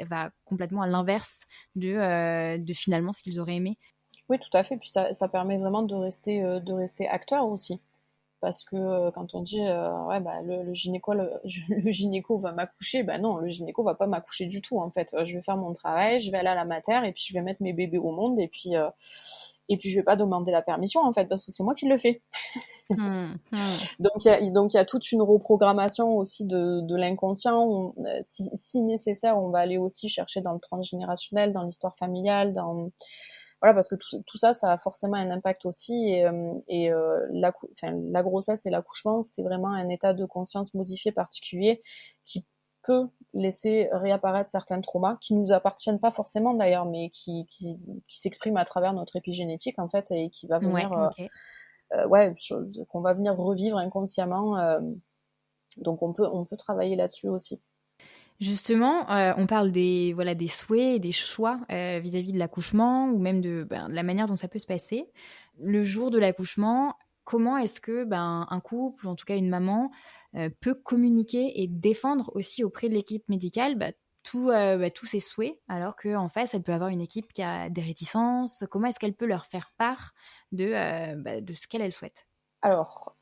va complètement à l'inverse de finalement ce qu'ils auraient aimé. Oui, tout à fait. Puis ça permet vraiment de rester acteur aussi. Parce que quand on dit ouais bah le gynéco le gynéco va m'accoucher, bah non, le gynéco va pas m'accoucher du tout en fait. Je vais faire mon travail, je vais aller à la mater et puis je vais mettre mes bébés au monde et puis je vais pas demander la permission en fait parce que c'est moi qui le fais. Hmm, hmm. Donc il y a toute une reprogrammation aussi de l'inconscient. Si nécessaire, on va aller aussi chercher dans le transgénérationnel, dans l'histoire familiale, voilà, parce que tout ça, ça a forcément un impact aussi. La grossesse et l'accouchement, c'est vraiment un état de conscience modifié particulier qui peut laisser réapparaître certains traumas qui nous appartiennent pas forcément d'ailleurs, mais qui s'expriment à travers notre épigénétique en fait et qui va Ouais, venir, ok. ouais, qu'on va venir revivre inconsciemment. Donc on peut travailler là-dessus aussi. Justement, on parle des souhaits et des choix vis-à-vis de l'accouchement ou même de la manière dont ça peut se passer. Le jour de l'accouchement, comment est-ce que un couple, ou en tout cas une maman, peut communiquer et défendre aussi auprès de l'équipe médicale tous ses souhaits, alors qu'en face, elle peut avoir une équipe qui a des réticences. Comment est-ce qu'elle peut leur faire part de ce qu'elle souhaite? Alors,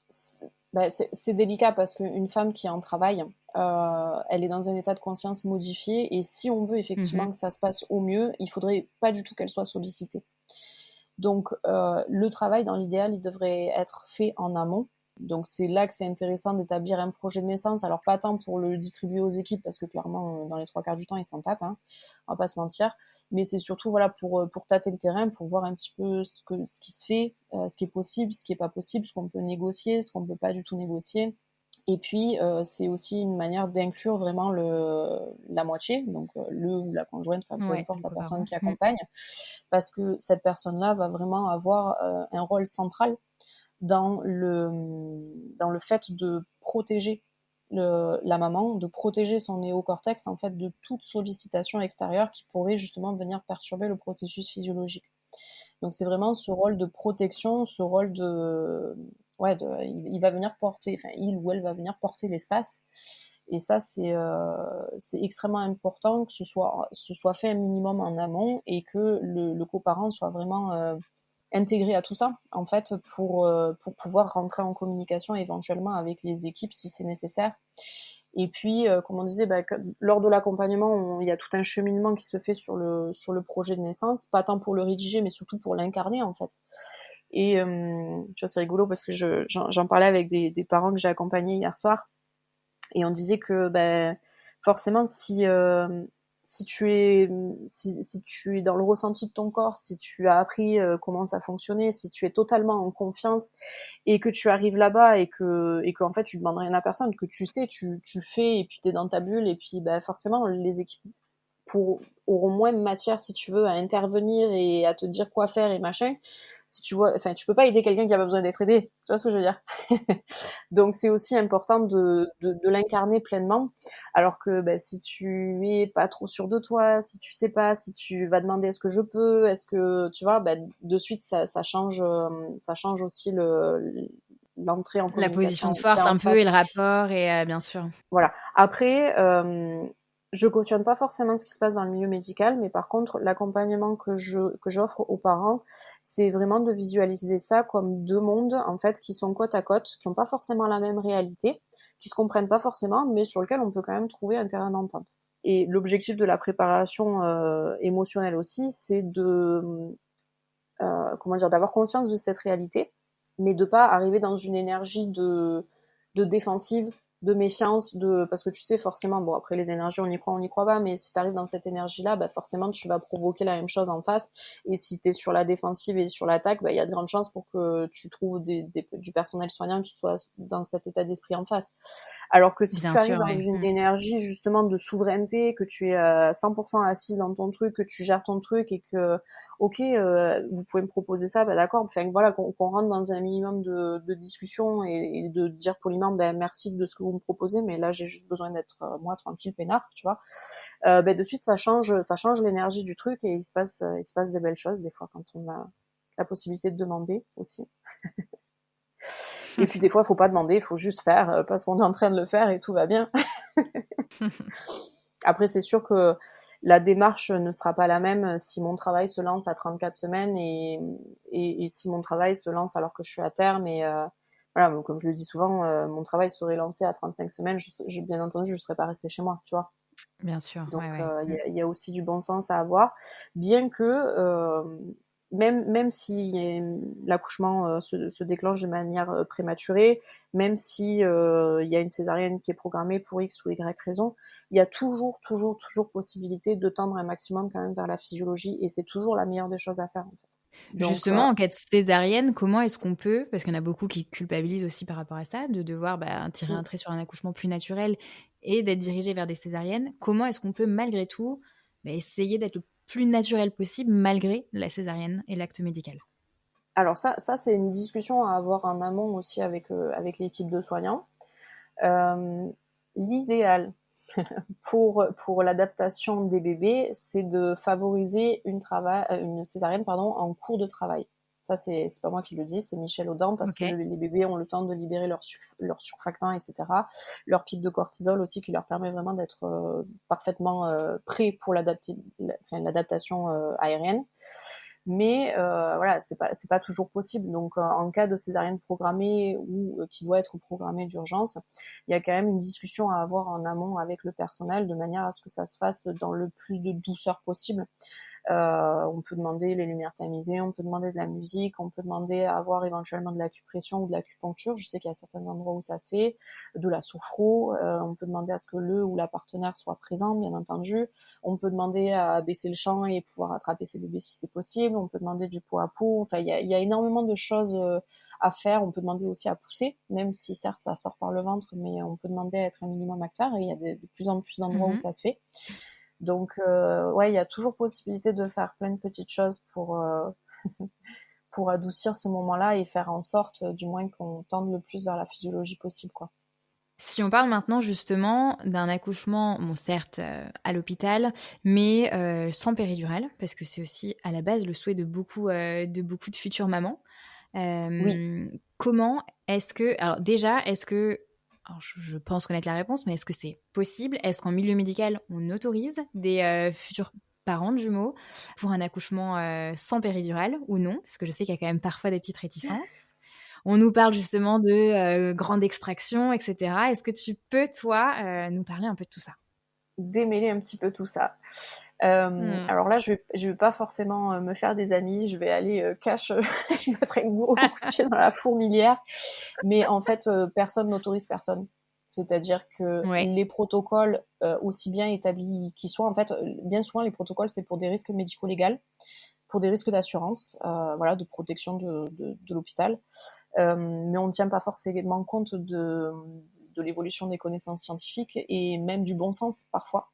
c'est délicat parce qu'une femme qui est en travail, elle est dans un état de conscience modifié et si on veut effectivement Mhm. que ça se passe au mieux, il faudrait pas du tout qu'elle soit sollicitée. Donc, le travail, dans l'idéal, il devrait être fait en amont. Donc c'est là que c'est intéressant d'établir un projet de naissance. Alors pas tant pour le distribuer aux équipes, parce que clairement, dans les 3 quarts du temps, ils s'en tapent, hein, on va pas se mentir. Mais c'est surtout voilà pour tâter le terrain, pour voir un petit peu ce qui se fait, ce qui est possible, ce qui est pas possible, ce qu'on peut négocier, ce qu'on peut pas du tout négocier. Et puis, c'est aussi une manière d'inclure vraiment la moitié, donc le ou la conjointe, enfin peu Ouais, importe les la personne coparents. qui accompagne, parce que cette personne-là va vraiment avoir un rôle central dans le fait de protéger la maman, de protéger son néocortex en fait de toute sollicitation extérieure qui pourrait justement venir perturber le processus physiologique. Donc c'est vraiment ce rôle de protection, ce rôle de ouais, il va venir porter, enfin il ou elle va venir porter l'espace. Et ça c'est extrêmement important que ce soit fait un minimum en amont et que le coparent soit vraiment intégré à tout ça en fait pour pouvoir rentrer en communication éventuellement avec les équipes si c'est nécessaire. Et puis, comme on disait, lors de l'accompagnement, il y a tout un cheminement qui se fait sur le projet de naissance, pas tant pour le rédiger, mais surtout pour l'incarner, en fait. Et tu vois, c'est rigolo parce que j'en parlais avec des parents que j'ai accompagnés hier soir, et on disait que forcément, si tu es dans le ressenti de ton corps, si tu as appris comment ça fonctionnait, si tu es totalement en confiance et que tu arrives là-bas et que en fait tu demandes rien à personne, que tu sais, tu fais et puis t'es dans ta bulle et puis forcément les équipes auront moins de matière, si tu veux, à intervenir et à te dire quoi faire et machin. Si tu vois, enfin, tu peux pas aider quelqu'un qui a pas besoin d'être aidé. Tu vois ce que je veux dire? Donc, c'est aussi important de l'incarner pleinement. Alors que, si tu es pas trop sûr de toi, si tu sais pas, si tu vas demander est-ce que je peux, est-ce que, tu vois, de suite, ça change aussi l'entrée en La position communication de qu'il y force a en un peu et face. le rapport et bien sûr. Voilà. Après, je cautionne pas forcément ce qui se passe dans le milieu médical, mais par contre, l'accompagnement que j'offre aux parents, c'est vraiment de visualiser ça comme deux mondes en fait qui sont côte à côte, qui n'ont pas forcément la même réalité, qui se comprennent pas forcément, mais sur lequel on peut quand même trouver un terrain d'entente. Et l'objectif de la préparation émotionnelle aussi, c'est comment dire, d'avoir conscience de cette réalité, mais de pas arriver dans une énergie de défensive, de méfiance, parce que tu sais forcément, bon après les énergies on y croit pas, mais si tu arrives dans cette énergie-là, forcément tu vas provoquer la même chose en face, et si tu es sur la défensive et sur l'attaque, il y a de grandes chances pour que tu trouves du personnel soignant qui soit dans cet état d'esprit en face. Alors que si Bien tu arrives sûr, dans ouais. une énergie justement de souveraineté, que tu es 100% assise dans ton truc, que tu gères ton truc et que ok, vous pouvez me proposer ça, d'accord. Enfin voilà, qu'on rentre dans un minimum de discussion et de dire poliment, merci de ce que vous me proposez, mais là j'ai juste besoin d'être moi tranquille, peinard, tu vois. De suite ça change l'énergie du truc et il se passe des belles choses des fois quand on a la possibilité de demander aussi. Et puis des fois, il faut pas demander, il faut juste faire parce qu'on est en train de le faire et tout va bien. Après, c'est sûr que la démarche ne sera pas la même si mon travail se lance à 34 semaines et si mon travail se lance alors que je suis à terme. Et voilà, donc, comme je le dis souvent, mon travail serait lancé à 35 semaines. Bien entendu, je ne serais pas restée chez moi, tu vois. Bien sûr, Donc, ouais, ouais. y a aussi du bon sens à avoir, bien que même si l'accouchement se déclenche de manière prématurée, même si il y a une césarienne qui est programmée pour X ou Y raison, il y a toujours, toujours, toujours possibilité de tendre un maximum quand même vers la physiologie, et c'est toujours la meilleure des choses à faire en fait. Donc, Justement, en cas de césarienne, comment est-ce qu'on peut, parce qu'il y en a beaucoup qui culpabilisent aussi par rapport à ça, de devoir tirer un trait sur un accouchement plus naturel et d'être dirigé vers des césariennes, comment est-ce qu'on peut malgré tout essayer d'être le plus naturel possible malgré la césarienne et l'acte médical? alors ça c'est une discussion à avoir en amont aussi avec l'équipe de soignants. L'idéal pour l'adaptation des bébés, c'est de favoriser une césarienne en cours de travail. Ça, c'est pas moi qui le dis, c'est Michel Audin, parce que OK, les bébés ont le temps de libérer leur surfactant, etc. Leur pic de cortisol aussi, qui leur permet vraiment d'être parfaitement prêts pour l'adaptation aérienne. Mais voilà, c'est pas toujours possible. Donc, en cas de césarienne programmée ou qui doit être programmée d'urgence, il y a quand même une discussion à avoir en amont avec le personnel de manière à ce que ça se fasse dans le plus de douceur possible. On peut demander les lumières tamisées, on peut demander de la musique, on peut demander à avoir éventuellement de l'acupression ou de l'acupuncture. Je sais qu'il y a certains endroits où ça se fait, de la sophro. On peut demander à ce que le ou la partenaire soit présent, bien entendu. On peut demander à baisser le champ et pouvoir attraper ses bébés si c'est possible. On peut demander du pot à pot. Enfin, il y a énormément de choses à faire. On peut demander aussi à pousser, même si certes ça sort par le ventre, mais on peut demander à être un minimum acteur et il y a de plus en plus d'endroits où Mhm. ça se fait. Donc, ouais, il y a toujours possibilité de faire plein de petites choses pour adoucir ce moment-là et faire en sorte, du moins, qu'on tende le plus vers la physiologie possible, quoi. Si on parle maintenant justement d'un accouchement, bon certes, à l'hôpital, mais sans péridurale, parce que c'est aussi à la base le souhait de beaucoup de futures mamans. Oui, Comment est-ce que alors déjà, est-ce que alors je pense connaître la réponse, mais est-ce que c'est possible? Est-ce qu'en milieu médical, on autorise des, futurs parents de jumeaux pour un accouchement, sans péridurale ou non? Parce que je sais qu'il y a quand même parfois des petites réticences. On nous parle justement de, grande extraction et cetera. Est-ce que tu peux, toi, nous parler un peu de tout ça? démêler un petit peu tout ça. Mmh. Alors là, je vais pas forcément me faire des amis, je vais aller cash, je mettrai un gros coup de pied dans la fourmilière. Mais en fait, personne n'autorise personne. C'est-à-dire que Ouais. les protocoles, aussi bien établis qu'ils soient, en fait, bien souvent les protocoles c'est pour des risques médico-légaux, pour des risques d'assurance, voilà, de protection de l'hôpital. Mais on ne tient pas forcément compte de l'évolution des connaissances scientifiques et même du bon sens parfois.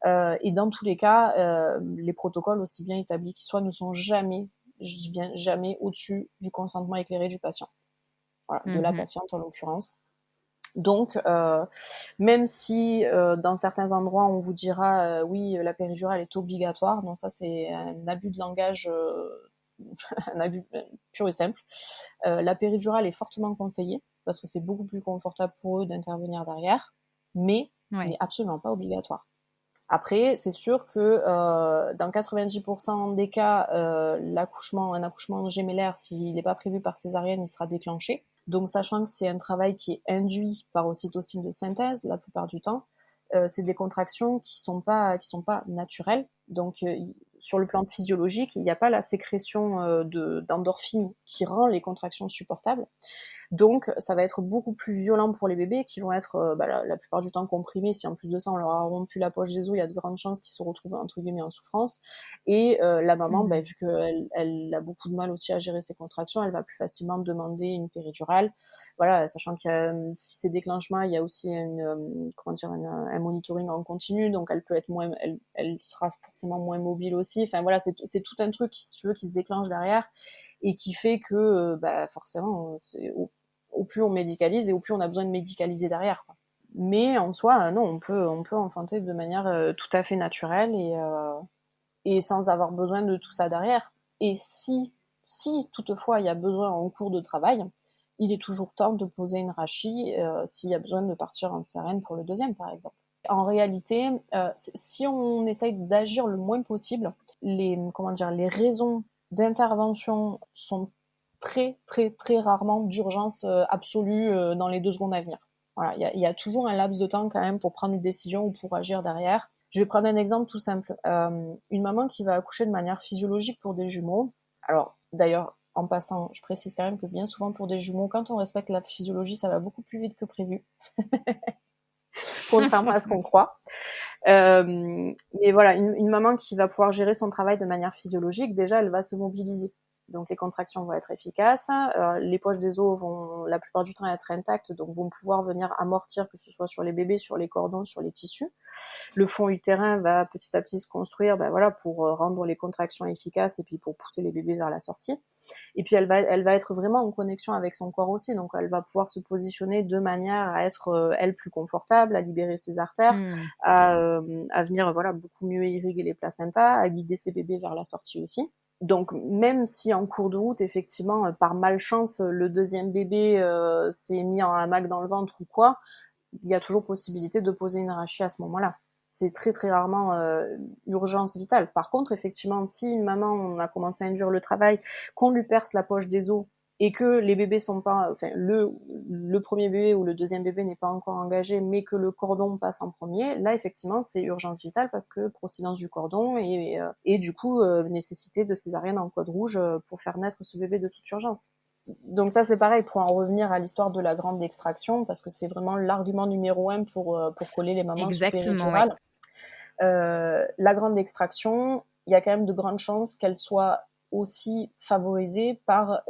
Et dans tous les cas, les protocoles, aussi bien établis qu'ils soient, ne sont jamais, je dis bien jamais, au-dessus du consentement éclairé du patient. Voilà, de la Mmh. patiente en l'occurrence. Donc, même si dans certains endroits on vous dira oui, la péridurale est obligatoire, non, ça c'est un abus de langage, un abus pur et simple. La péridurale est fortement conseillée parce que c'est beaucoup plus confortable pour eux d'intervenir derrière, mais n'est Ouais. absolument pas obligatoire. Après, c'est sûr que dans 90% des cas, un accouchement gémellaire, s'il n'est pas prévu par césarienne, il sera déclenché. Donc, sachant que c'est un travail qui est induit par ocytocine de synthèse la plupart du temps, c'est des contractions qui sont pas naturelles. Donc, sur le plan physiologique, il n'y a pas la sécrétion d'endorphine qui rend les contractions supportables. Donc, ça va être beaucoup plus violent pour les bébés qui vont être la plupart du temps comprimés. Si en plus de ça, on leur a rompu la poche des os, il y a de grandes chances qu'ils se retrouvent entre guillemets en souffrance. Et la maman, Mmh. vu qu'elle a beaucoup de mal aussi à gérer ses contractions, elle va plus facilement demander une péridurale. Voilà, sachant qu'il y a, si c'est déclenchement, il y a aussi un monitoring en continu, donc elle peut être elle sera forcément moins mobile aussi. Enfin voilà, c'est tout un truc qui, si tu veux, qui se déclenche derrière et qui fait que forcément, au plus on médicalise et au plus on a besoin de médicaliser derrière, quoi. Mais en soi, non, on peut enfanter de manière tout à fait naturelle et sans avoir besoin de tout ça derrière. Et si toutefois il y a besoin en cours de travail, il est toujours temps de poser une rachie s'il y a besoin de partir en sérène pour le deuxième, par exemple. En réalité, si on essaye d'agir le moins possible, les raisons d'intervention sont très très très rarement d'urgence absolue dans les 2 secondes à venir. Voilà, il y a toujours un laps de temps quand même pour prendre une décision ou pour agir derrière. Je vais prendre un exemple tout simple. Une maman qui va accoucher de manière physiologique pour des jumeaux. Alors d'ailleurs, en passant, je précise quand même que bien souvent pour des jumeaux, quand on respecte la physiologie, ça va beaucoup plus vite que prévu, contrairement à ce qu'on croit. Mais voilà, une maman qui va pouvoir gérer son travail de manière physiologique, déjà, elle va se mobiliser. Donc les contractions vont être efficaces, les poches des os vont la plupart du temps être intactes, donc vont pouvoir venir amortir, que ce soit sur les bébés, sur les cordons, sur les tissus. Le fond utérin va petit à petit se construire, voilà, pour rendre les contractions efficaces et puis pour pousser les bébés vers la sortie. Et puis elle va être vraiment en connexion avec son corps aussi, donc elle va pouvoir se positionner de manière à être elle plus confortable, à libérer ses artères, Mmh. à venir voilà beaucoup mieux irriguer les placentas, à guider ses bébés vers la sortie aussi. Donc même si en cours de route, effectivement, par malchance, le deuxième bébé s'est mis en hamac dans le ventre ou quoi, il y a toujours possibilité de poser une rachie à ce moment-là. C'est très très rarement urgence vitale. Par contre, effectivement, si une maman on a commencé à induire le travail, qu'on lui perce la poche des os et que les bébés sont pas, enfin le premier bébé ou le deuxième bébé n'est pas encore engagé, mais que le cordon passe en premier, là effectivement c'est urgence vitale parce que procidence du cordon et du coup nécessité de césarienne en code rouge pour faire naître ce bébé de toute urgence. Donc ça c'est pareil pour en revenir à l'histoire de la grande extraction parce que c'est vraiment l'argument numéro 1 pour coller les mamans sous Exactement, ouais. péridurale. La grande extraction, il y a quand même de grandes chances qu'elle soit aussi favorisée par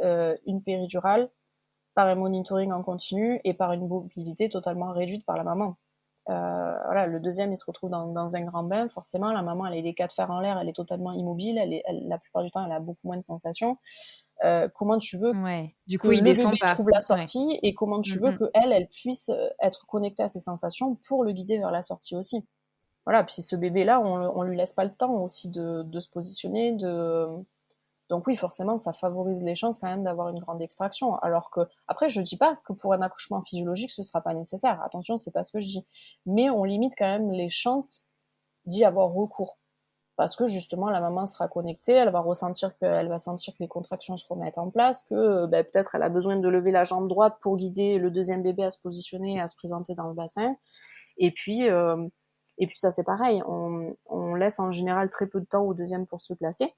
une péridurale, par un monitoring en continu et par une mobilité totalement réduite par la maman. Voilà, le deuxième, il se retrouve dans un grand bain, forcément, la maman, elle a les 4 fers en l'air, elle est totalement immobile, la plupart du temps, elle a beaucoup moins de sensations. Comment tu veux Ouais. Du que coup, il le bébé descend pas. trouve la Ouais. sortie et comment tu veux Mm, qu'elle puisse être connectée à ses sensations pour le guider vers la sortie aussi. Voilà, puis ce bébé-là, on lui laisse pas le temps aussi de se positionner, donc oui, forcément, ça favorise les chances quand même d'avoir une grande extraction. Alors que, après, je dis pas que pour un accouchement physiologique, ce sera pas nécessaire. Attention, c'est pas ce que je dis. Mais on limite quand même les chances d'y avoir recours. Parce que justement, la maman sera connectée, elle va sentir que les contractions se remettent en place, que peut-être elle a besoin de lever la jambe droite pour guider le deuxième bébé à se positionner et à se présenter dans le bassin. Et puis, euh, et puis ça c'est pareil, on laisse en général très peu de temps au deuxième pour se placer.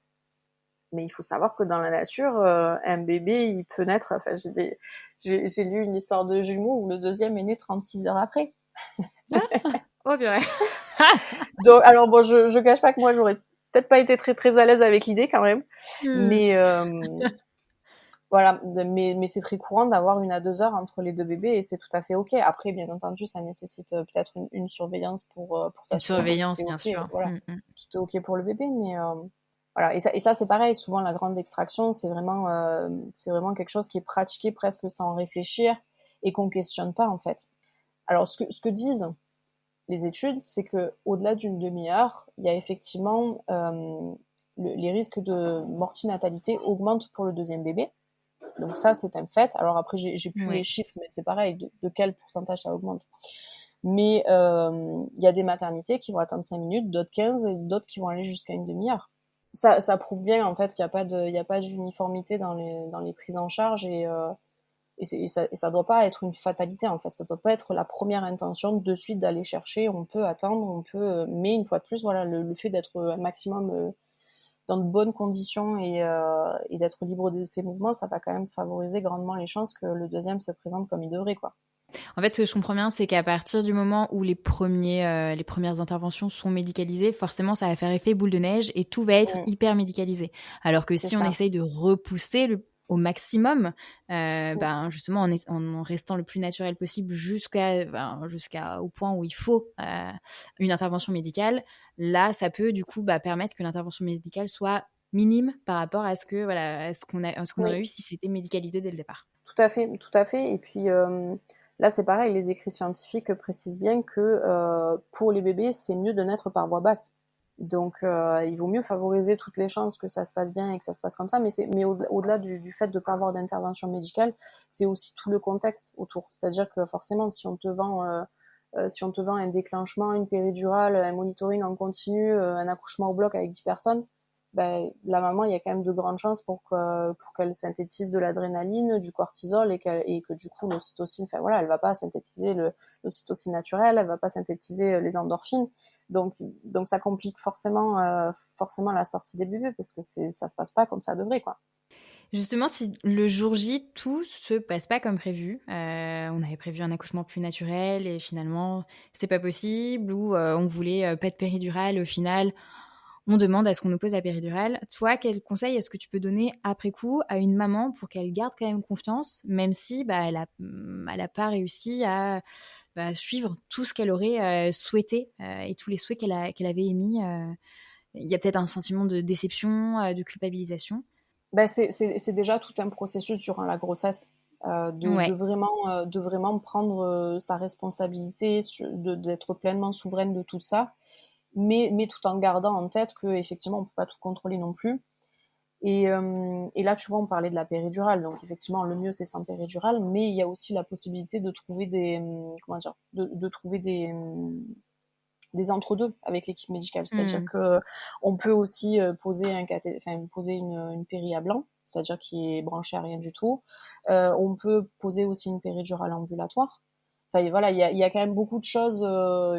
Mais il faut savoir que dans la nature, un bébé, il peut naître. Enfin, j'ai lu une histoire de jumeaux où le deuxième est né 36 heures après. Ah, oh purée. Donc, alors bon, je cache pas que moi, j'aurais peut-être pas été très très à l'aise avec l'idée quand même. Hmm. Mais voilà, mais c'est très courant d'avoir 1 à 2 heures entre les deux bébés et c'est tout à fait ok. Après, bien entendu, ça nécessite peut-être une surveillance pour Une s'assurer que tout surveillance, est bien ok. sûr. Voilà, Hmm, hmm. tout est ok pour le bébé, mais voilà. Et ça c'est pareil. Souvent, la grande extraction, c'est vraiment quelque chose qui est pratiqué presque sans réfléchir et qu'on questionne pas en fait. Alors, ce que disent les études, c'est que au-delà d'une demi-heure, il y a effectivement les risques de mortinatalité augmentent pour le deuxième bébé. Donc ça, c'est un fait. Alors après, j'ai plus les Ouais. chiffres, mais c'est pareil, de quel pourcentage ça augmente. Mais il y a des maternités qui vont atteindre 5 minutes, d'autres 15 et d'autres qui vont aller jusqu'à une demi-heure. Ça prouve bien en fait qu'il n'y a pas il y a pas d'uniformité dans les prises en charge et ça doit pas être une fatalité en fait. Ça doit pas être la première intention de suite d'aller chercher. On peut attendre, mais une fois de plus, voilà, le fait d'être un maximum dans de bonnes conditions et d'être libre de ses mouvements, ça va quand même favoriser grandement les chances que le deuxième se présente comme il devrait, quoi. En fait, ce que je comprends bien, c'est qu'à partir du moment où les premières interventions sont médicalisées, forcément, ça va faire effet boule de neige et tout va être Mm, hyper médicalisé. Alors que c'est si on ça. essaye de repousser au maximum, Mm, justement en restant le plus naturel possible jusqu'au point où il faut une intervention médicale, là, ça peut du coup permettre que l'intervention médicale soit minime par rapport à à ce qu'on aurait oui, eu si c'était médicalisé dès le départ. tout à fait, tout à fait. Et puis là, c'est pareil, les écrits scientifiques précisent bien que pour les bébés, c'est mieux de naître par voie basse. Donc, il vaut mieux favoriser toutes les chances que ça se passe bien et que ça se passe comme ça. Mais au-delà du fait de ne pas avoir d'intervention médicale, c'est aussi tout le contexte autour. C'est-à-dire que forcément, si on te vend un déclenchement, une péridurale, un monitoring en continu, un accouchement au bloc avec 10 personnes, ben, la maman, il y a quand même de grandes chances pour qu'elle synthétise de l'adrénaline, du cortisol et que du coup l'ocytocine, enfin voilà, elle va pas synthétiser l'ocytocine naturelle, elle va pas synthétiser les endorphines. Donc ça complique forcément la sortie des bébés parce que ça se passe pas comme ça devrait, quoi. Justement, si le jour J, tout se passe pas comme prévu, on avait prévu un accouchement plus naturel et finalement, c'est pas possible ou, on voulait, pas de péridurale, au final, on demande à ce qu'on nous pose la péridurale. Toi, quel conseil est-ce que tu peux donner après coup à une maman pour qu'elle garde quand même confiance, même si, elle a pas réussi à, suivre tout ce qu'elle aurait, souhaité, et tous les souhaits qu'elle avait émis, il y a peut-être un sentiment de déception, de culpabilisation? Ben c'est déjà tout un processus durant la grossesse Ouais. de vraiment prendre sa responsabilité, d'être pleinement souveraine de tout ça, mais tout en gardant en tête que effectivement on peut pas tout contrôler non plus. Et là, tu vois, on parlait de la péridurale, donc effectivement, le mieux c'est sans péridurale, mais il y a aussi la possibilité de trouver comment dire, de trouver des entre-deux avec l'équipe médicale. C'est-à-dire Mmh. que on peut aussi poser poser une péri à blanc, c'est-à-dire qui est branché à rien du tout. On peut poser aussi une péridurale ambulatoire. Enfin voilà, il y a quand même beaucoup de choses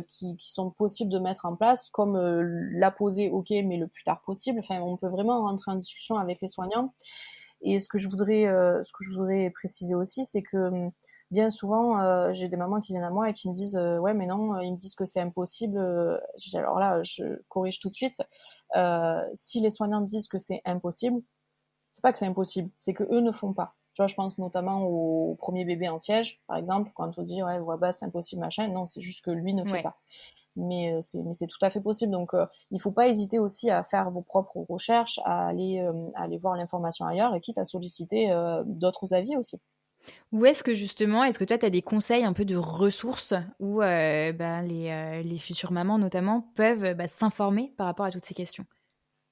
qui sont possibles de mettre en place, comme la poser, ok, mais le plus tard possible. Enfin, on peut vraiment rentrer en discussion avec les soignants. Et ce que je voudrais préciser aussi, c'est que bien souvent, j'ai des mamans qui viennent à moi et qui me disent ouais, mais non, ils me disent que c'est impossible. Alors là, je corrige tout de suite. Si les soignants disent que c'est impossible, c'est pas que c'est impossible, c'est que eux ne font pas. Tu vois, je pense notamment au premier bébé en siège, par exemple, quand on dit ouais, bah c'est impossible, machin. Non, c'est juste que lui ne fait Ouais. pas. Mais c'est tout à fait possible. Donc, il faut pas hésiter aussi à faire vos propres recherches, à aller voir l'information ailleurs et quitte à solliciter d'autres avis aussi. Où est-ce que justement, est-ce que toi, tu as des conseils un peu de ressources où, les futures mamans notamment peuvent, s'informer par rapport à toutes ces questions?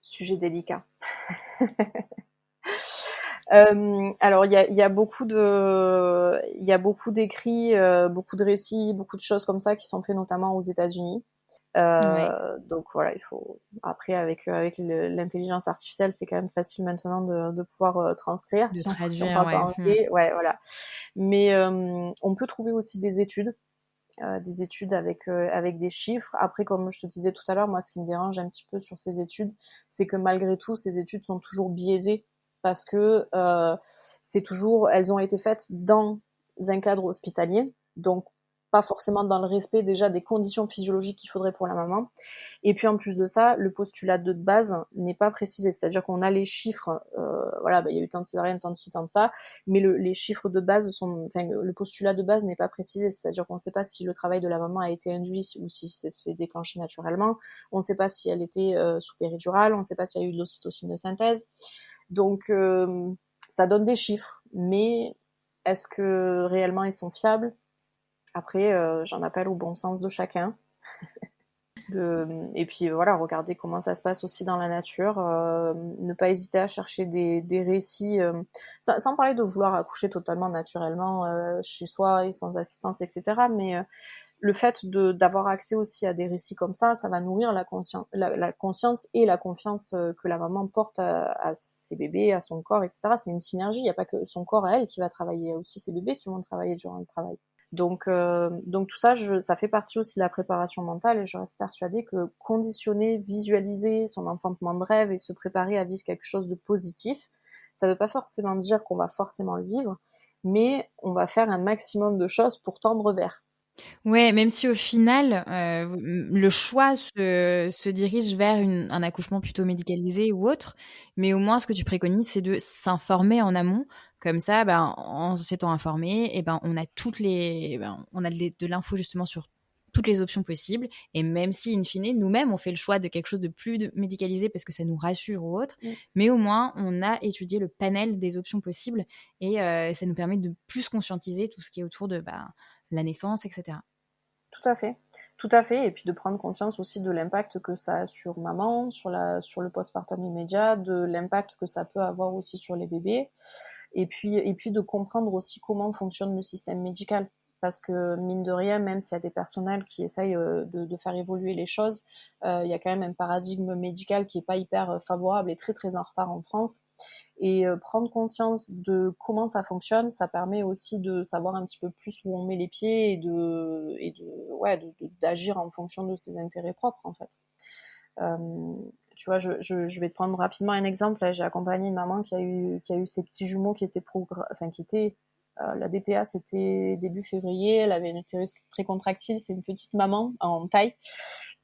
Sujet délicat. Alors, il y a beaucoup d'écrits, beaucoup de récits, beaucoup de choses comme ça qui sont faits notamment aux États-Unis. Ouais, Donc voilà, il faut après avec l'intelligence artificielle, c'est quand même facile maintenant de pouvoir transcrire de si on traduire, parle pas ouais. Mmh. anglais, ouais voilà. Mais on peut trouver aussi des études avec des chiffres. Après, comme je te disais tout à l'heure, moi, ce qui me dérange un petit peu sur ces études, c'est que malgré tout, ces études sont toujours biaisées parce que c'est toujours, elles ont été faites dans un cadre hospitalier, donc pas forcément dans le respect déjà des conditions physiologiques qu'il faudrait pour la maman. Et puis en plus de ça, le postulat de base n'est pas précisé, c'est-à-dire qu'on a les chiffres, voilà, bah, il y a eu tant de césariennes, tant de ci, tant de ça, mais les chiffres de base sont, enfin, le postulat de base n'est pas précisé, c'est-à-dire qu'on ne sait pas si le travail de la maman a été induit ou si c'est déclenché naturellement, on ne sait pas si elle était sous péridurale, on ne sait pas s'il y a eu de l'ocytocine de synthèse, donc ça donne des chiffres, mais est-ce que réellement ils sont fiables? Après, j'en appelle au bon sens de chacun. Et puis voilà, regarder comment ça se passe aussi dans la nature, ne pas hésiter à chercher des récits, sans parler de vouloir accoucher totalement naturellement chez soi et sans assistance, etc. Mais le fait d'avoir accès aussi à des récits comme ça va nourrir la conscience et la confiance que la maman porte à ses bébés, à son corps, etc. C'est une synergie, il n'y a pas que son corps à elle qui va travailler, il y a aussi ses bébés qui vont travailler durant le travail. Donc tout ça, ça fait partie aussi de la préparation mentale et je reste persuadée que conditionner, visualiser son enfantement de rêve et se préparer à vivre quelque chose de positif, ça ne veut pas forcément dire qu'on va forcément le vivre, mais on va faire un maximum de choses pour tendre vers. Ouais, même si au final, le choix se dirige vers un accouchement plutôt médicalisé ou autre, mais au moins ce que tu préconises, c'est de s'informer en amont. Comme ça, ben, en s'étant informé et ben, on a on a de l'info justement sur toutes les options possibles et même si in fine, nous-mêmes, on fait le choix de quelque chose de plus médicalisé parce que ça nous rassure ou autre, Mm. mais au moins on a étudié le panel des options possibles et ça nous permet de plus conscientiser tout ce qui est autour de, la naissance et cetera. Tout à fait, tout à fait. Et puis de prendre conscience aussi de l'impact que ça a sur maman, sur le postpartum immédiat, de l'impact que ça peut avoir aussi sur les bébés. Et puis de comprendre aussi comment fonctionne le système médical. Parce que mine de rien, même s'il y a des personnels qui essayent de faire évoluer les choses, il y a quand même un paradigme médical qui est pas hyper favorable et très très en retard en France. Et prendre conscience de comment ça fonctionne, ça permet aussi de savoir un petit peu plus où on met les pieds d'agir en fonction de ses intérêts propres en fait. Tu vois, je vais te prendre rapidement un exemple. Là, j'ai accompagné une maman qui a eu ses petits jumeaux qui étaient la DPA, c'était début février. Elle avait une utérus très contractile. C'est une petite maman en taille.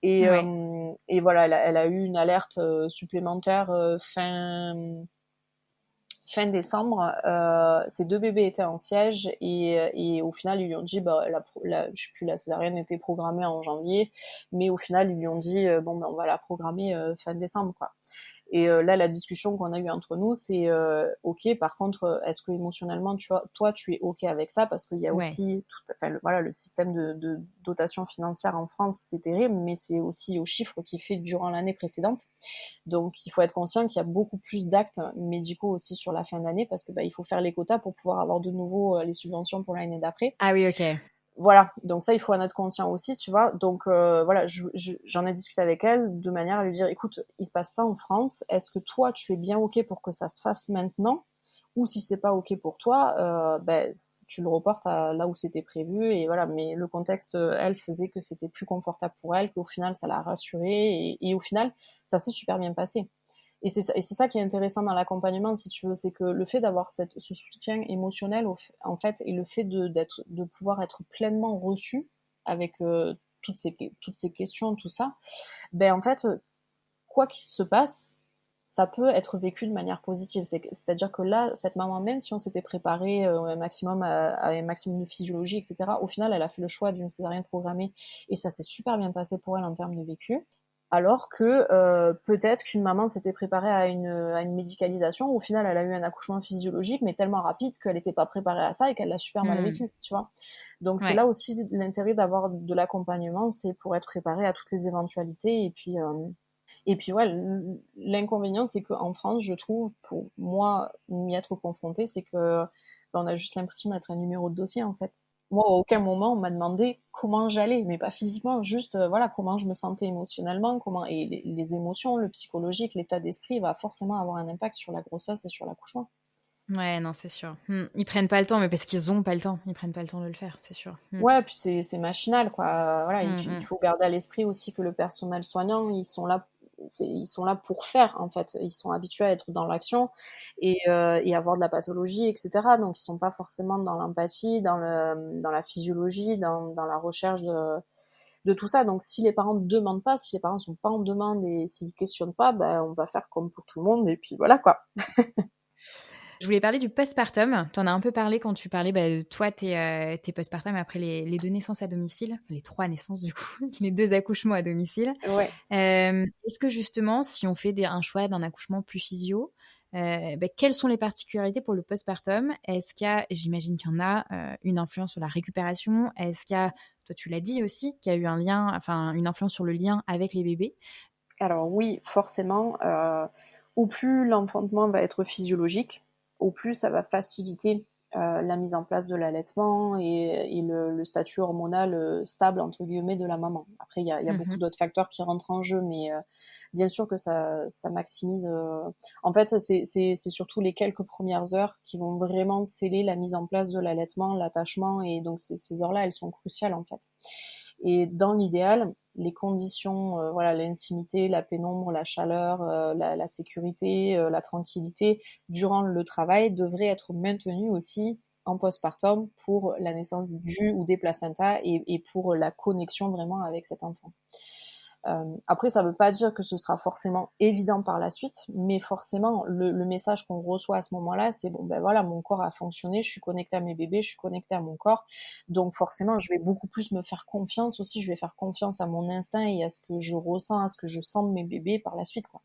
Ouais. Et voilà, elle a eu une alerte supplémentaire fin décembre. Ses deux bébés étaient en siège et au final ils lui ont dit je sais plus, la césarienne était programmée en janvier, mais au final ils lui ont dit bon ben on va la programmer fin décembre quoi. Et là, la discussion qu'on a eue entre nous, c'est ok. Par contre, est-ce que émotionnellement, toi, tu es ok avec ça? Parce qu'il y a Ouais. aussi voilà, le système de dotation financière en France, c'est terrible, mais c'est aussi aux chiffres qui fait durant l'année précédente. Donc, il faut être conscient qu'il y a beaucoup plus d'actes médicaux aussi sur la fin d'année parce que il faut faire les quotas pour pouvoir avoir de nouveau les subventions pour l'année d'après. Ah oui, OK. Voilà, donc ça, il faut en être conscient aussi, tu vois. Donc voilà, j'en ai discuté avec elle de manière à lui dire, écoute, il se passe ça en France, est-ce que toi, tu es bien OK pour que ça se fasse maintenant? Ou si c'est pas OK pour toi, ben, tu le reportes à là où c'était prévu, et voilà. Mais le contexte, elle, faisait que c'était plus confortable pour elle, qu'au final, ça l'a rassurée, et au final, ça s'est super bien passé. Et c'est ça qui est intéressant dans l'accompagnement, si tu veux, c'est que le fait d'avoir ce soutien émotionnel, en fait, et le fait de pouvoir être pleinement reçu avec toutes ces questions, tout ça, ben en fait, quoi qu'il se passe, ça peut être vécu de manière positive. C'est-à-dire que là, cette maman, même si on s'était préparé un maximum à un maximum de physiologie, etc., au final, elle a fait le choix d'une césarienne programmée, et ça s'est super bien passé pour elle en termes de vécu. Alors que peut-être qu'une maman s'était préparée à une médicalisation, au final, elle a eu un accouchement physiologique, mais tellement rapide qu'elle n'était pas préparée à ça et qu'elle l'a super mal vécu, tu vois. Donc c'est Ouais. là aussi l'intérêt d'avoir de l'accompagnement, c'est pour être préparé à toutes les éventualités. Et puis ouais, l'inconvénient, c'est qu'en France, je trouve, pour moi, m'y être confrontée, c'est que on a juste l'impression d'être un numéro de dossier, en fait. Moi, à aucun moment, on m'a demandé comment j'allais, mais pas physiquement, juste voilà, comment je me sentais émotionnellement, et les émotions, le psychologique, l'état d'esprit va forcément avoir un impact sur la grossesse et sur l'accouchement. Ouais, non, c'est sûr. Ils prennent pas le temps, mais parce qu'ils ont pas le temps. Ils prennent pas le temps de le faire, c'est sûr. Ouais, puis c'est machinal, quoi. Voilà, il Mm. faut garder à l'esprit aussi que le personnel soignant, ils sont là pour faire, en fait. Ils sont habitués à être dans l'action, et avoir de la pathologie, etc. Donc, ils sont pas forcément dans l'empathie, dans la physiologie, dans la recherche de tout ça. Donc, si les parents ne demandent pas, si les parents sont pas en demande et s'ils questionnent pas, ben, on va faire comme pour tout le monde, et puis voilà, quoi. Je voulais parler du postpartum. Tu en as un peu parlé quand tu parlais de toi, tes postpartum après les 2 naissances à domicile, les 3 naissances du coup, les 2 accouchements à domicile. Ouais. Est-ce que justement, si on fait un choix d'un accouchement plus physio, quelles sont les particularités pour le postpartum? Est-ce qu'il y a, j'imagine qu'il y en a, une influence sur la récupération? Est-ce qu'il y a, toi tu l'as dit aussi, qu'il y a eu un lien, enfin une influence sur le lien avec les bébés? Alors oui, forcément, au plus l'enfantement va être physiologique, au plus ça va faciliter la mise en place de l'allaitement et le statut hormonal stable, entre guillemets, de la maman. Après, il y a beaucoup Mmh. d'autres facteurs qui rentrent en jeu, mais bien sûr que ça maximise. En fait, c'est surtout les quelques premières heures qui vont vraiment sceller la mise en place de l'allaitement, l'attachement, et donc ces heures-là, elles sont cruciales, en fait. Et dans l'idéal, les conditions, voilà, l'intimité, la pénombre, la chaleur, la sécurité, la tranquillité durant le travail devraient être maintenues aussi en postpartum pour la naissance du ou des placentas, et pour la connexion vraiment avec cet enfant. Après, ça ne veut pas dire que ce sera forcément évident par la suite, mais forcément, le message qu'on reçoit à ce moment-là, c'est bon, ben voilà, mon corps a fonctionné, je suis connectée à mes bébés, je suis connectée à mon corps, donc forcément, je vais beaucoup plus me faire confiance aussi, je vais faire confiance à mon instinct et à ce que je ressens, à ce que je sens de mes bébés par la suite, quoi.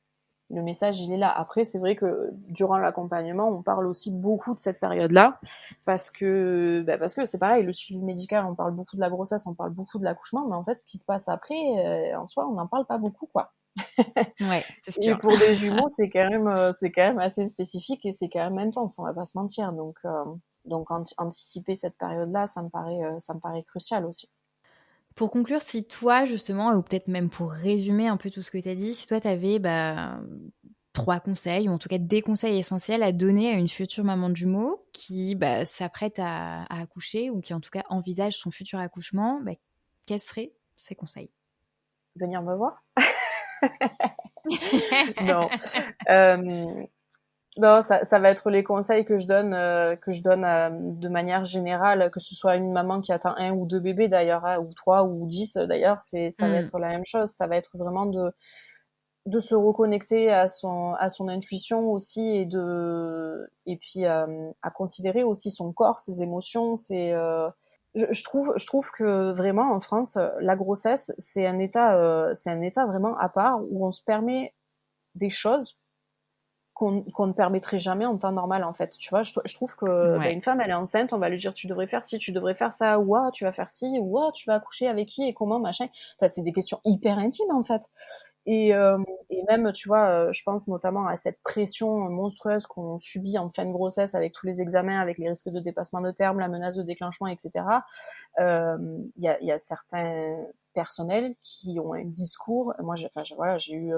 Le message, il est là. Après, c'est vrai que durant l'accompagnement, on parle aussi beaucoup de cette période-là, parce que c'est pareil, le suivi médical, on parle beaucoup de la grossesse, on parle beaucoup de l'accouchement, mais en fait, ce qui se passe après, en soi, on n'en parle pas beaucoup, quoi. Ouais, c'est Et sûr. pour des jumeaux, c'est quand même assez spécifique, et c'est quand même intense, on va pas se mentir. Donc anticiper cette période-là, ça me paraît crucial aussi. Pour conclure, si toi, justement, ou peut-être même pour résumer un peu tout ce que tu as dit, si toi, tu avais 3 conseils, ou en tout cas des conseils essentiels à donner à une future maman de jumeaux qui s'apprête à accoucher, ou qui en tout cas envisage son futur accouchement, quels seraient ces conseils? Venir me voir? Non. Euh, Non, ça va être les conseils que je donne de manière générale, que ce soit une maman qui attend un ou deux bébés d'ailleurs, hein, ou trois ou 10 d'ailleurs, ça va Mmh. être la même chose. Ça va être vraiment de se reconnecter à son intuition aussi, et puis à considérer aussi son corps, ses émotions. Je trouve que vraiment en France, la grossesse, c'est un état vraiment à part où on se permet des choses qu'on ne permettrait jamais en temps normal, en fait. Tu vois, je trouve que Ouais. une femme, elle est enceinte, on va lui dire tu devrais faire ci, tu devrais faire ça, ou ah, tu vas faire ci, ou ah, tu vas accoucher avec qui et comment, machin. Enfin, c'est des questions hyper intimes, en fait. Et même, tu vois, je pense notamment à cette pression monstrueuse qu'on subit en fin de grossesse avec tous les examens, avec les risques de dépassement de terme, la menace de déclenchement, etc. Y a certains personnels qui ont un discours. Moi, voilà, j'ai eu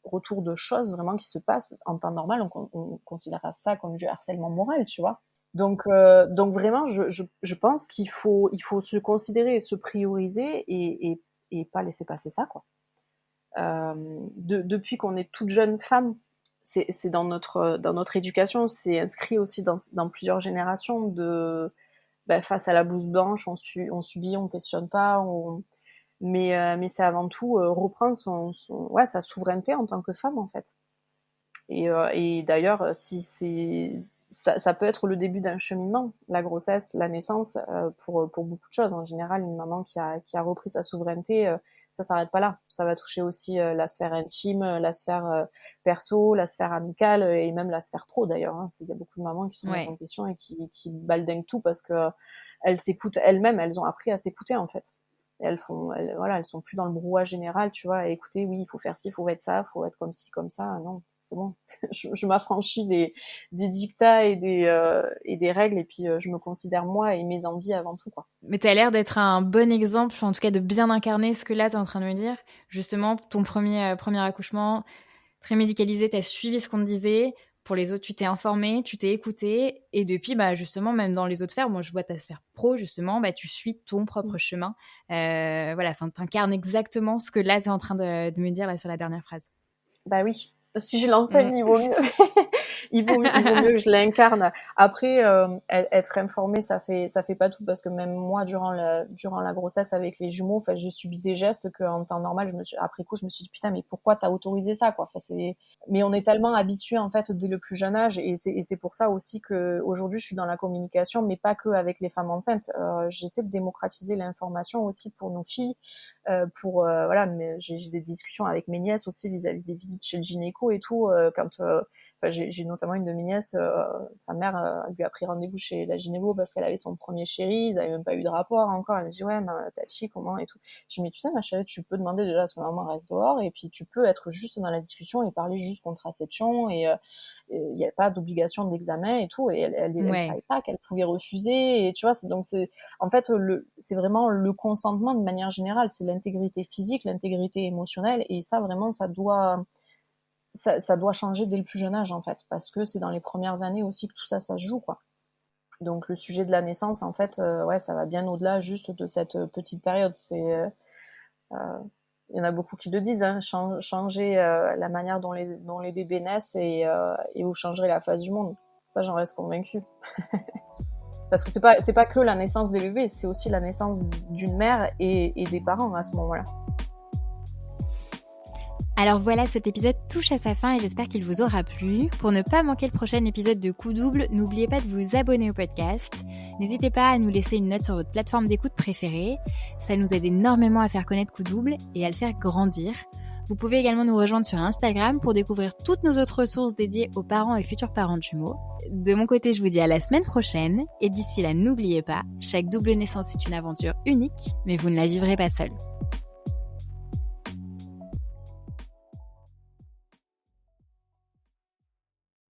retour de choses vraiment qui se passent en temps normal. On considérera ça comme du harcèlement moral, tu vois. Donc vraiment, je pense il faut se considérer et se prioriser et pas laisser passer ça, quoi. Depuis qu'on est toute jeune femme, c'est dans notre éducation, c'est inscrit aussi dans plusieurs générations face à la blouse blanche, on subit, on questionne pas, mais c'est avant tout reprendre sa souveraineté en tant que femme, en fait. Et d'ailleurs, si ça peut être le début d'un cheminement, la grossesse, la naissance, pour beaucoup de choses. En général, une maman qui a repris sa souveraineté, ça s'arrête pas là. Ça va toucher aussi la sphère intime, la sphère perso, la sphère amicale et même la sphère pro, d'ailleurs. Hein. Il y a beaucoup de mamans qui se remettent en question et qui baldinguent tout parce que elles s'écoutent elles-mêmes, elles ont appris à s'écouter, en fait. Et elles sont plus dans le brouhaha général, tu vois, à écouter, oui, il faut faire ci, il faut être ça, il faut être comme ci, comme ça. Non, c'est bon. Je m'affranchis des dictats et des règles, et puis je me considère moi et mes envies avant tout, quoi. Mais t'as l'air d'être un bon exemple, en tout cas de bien incarner ce que là t'es en train de me dire. Justement, ton premier accouchement, très médicalisé, t'as suivi ce qu'on te disait. Pour les autres, tu t'es informé, tu t'es écouté. Et depuis, justement, même dans les autres sphères, moi je vois ta sphère pro, justement, tu suis ton propre chemin. Voilà, t'incarnes exactement ce que là t'es en train de me dire là sur la dernière phrase. Bah oui. Si je l'enseigne, il vaut mieux. il vaut mieux que je l'incarne. Après, être informée, ça fait pas tout, parce que même moi, durant la grossesse avec les jumeaux, j'ai subi des gestes que en temps normal, après coup, je me suis dit putain, mais pourquoi t'as autorisé ça, quoi. Mais on est tellement habitués, en fait, dès le plus jeune âge, et c'est pour ça aussi que aujourd'hui, je suis dans la communication, mais pas que avec les femmes enceintes. J'essaie de démocratiser l'information aussi pour nos filles, voilà. Mais j'ai des discussions avec mes nièces aussi vis-à-vis des visites chez le gynéco et tout, j'ai notamment une de mes nièces, sa mère lui a pris rendez-vous chez la gynéco parce qu'elle avait son premier chéri, ils avaient même pas eu de rapport encore. Elle me dit ouais, Tati, comment et tout. Je dis mais tu sais ma chérie, tu peux demander déjà à ce que maman reste dehors, et puis tu peux être juste dans la discussion et parler juste contraception, et il n'y a pas d'obligation d'examen et tout. Et elle savait pas qu'elle pouvait refuser, et tu vois, en fait c'est vraiment le consentement de manière générale, c'est l'intégrité physique, l'intégrité émotionnelle, et ça vraiment ça doit changer dès le plus jeune âge, en fait, parce que c'est dans les premières années aussi que tout ça se joue, quoi. Donc le sujet de la naissance, en fait, ça va bien au-delà juste de cette petite période. Il y en a beaucoup qui le disent, hein, changer la manière dont les bébés naissent, et vous changerez la face du monde. Ça, j'en reste convaincue. Parce que c'est pas que la naissance des bébés, c'est aussi la naissance d'une mère et des parents à ce moment-là. Alors voilà, cet épisode touche à sa fin et j'espère qu'il vous aura plu. Pour ne pas manquer le prochain épisode de Coup Double, n'oubliez pas de vous abonner au podcast. N'hésitez pas à nous laisser une note sur votre plateforme d'écoute préférée. Ça nous aide énormément à faire connaître Coup Double et à le faire grandir. Vous pouvez également nous rejoindre sur Instagram pour découvrir toutes nos autres ressources dédiées aux parents et futurs parents de jumeaux. De mon côté, je vous dis à la semaine prochaine. Et d'ici là, n'oubliez pas, chaque double naissance est une aventure unique, mais vous ne la vivrez pas seule.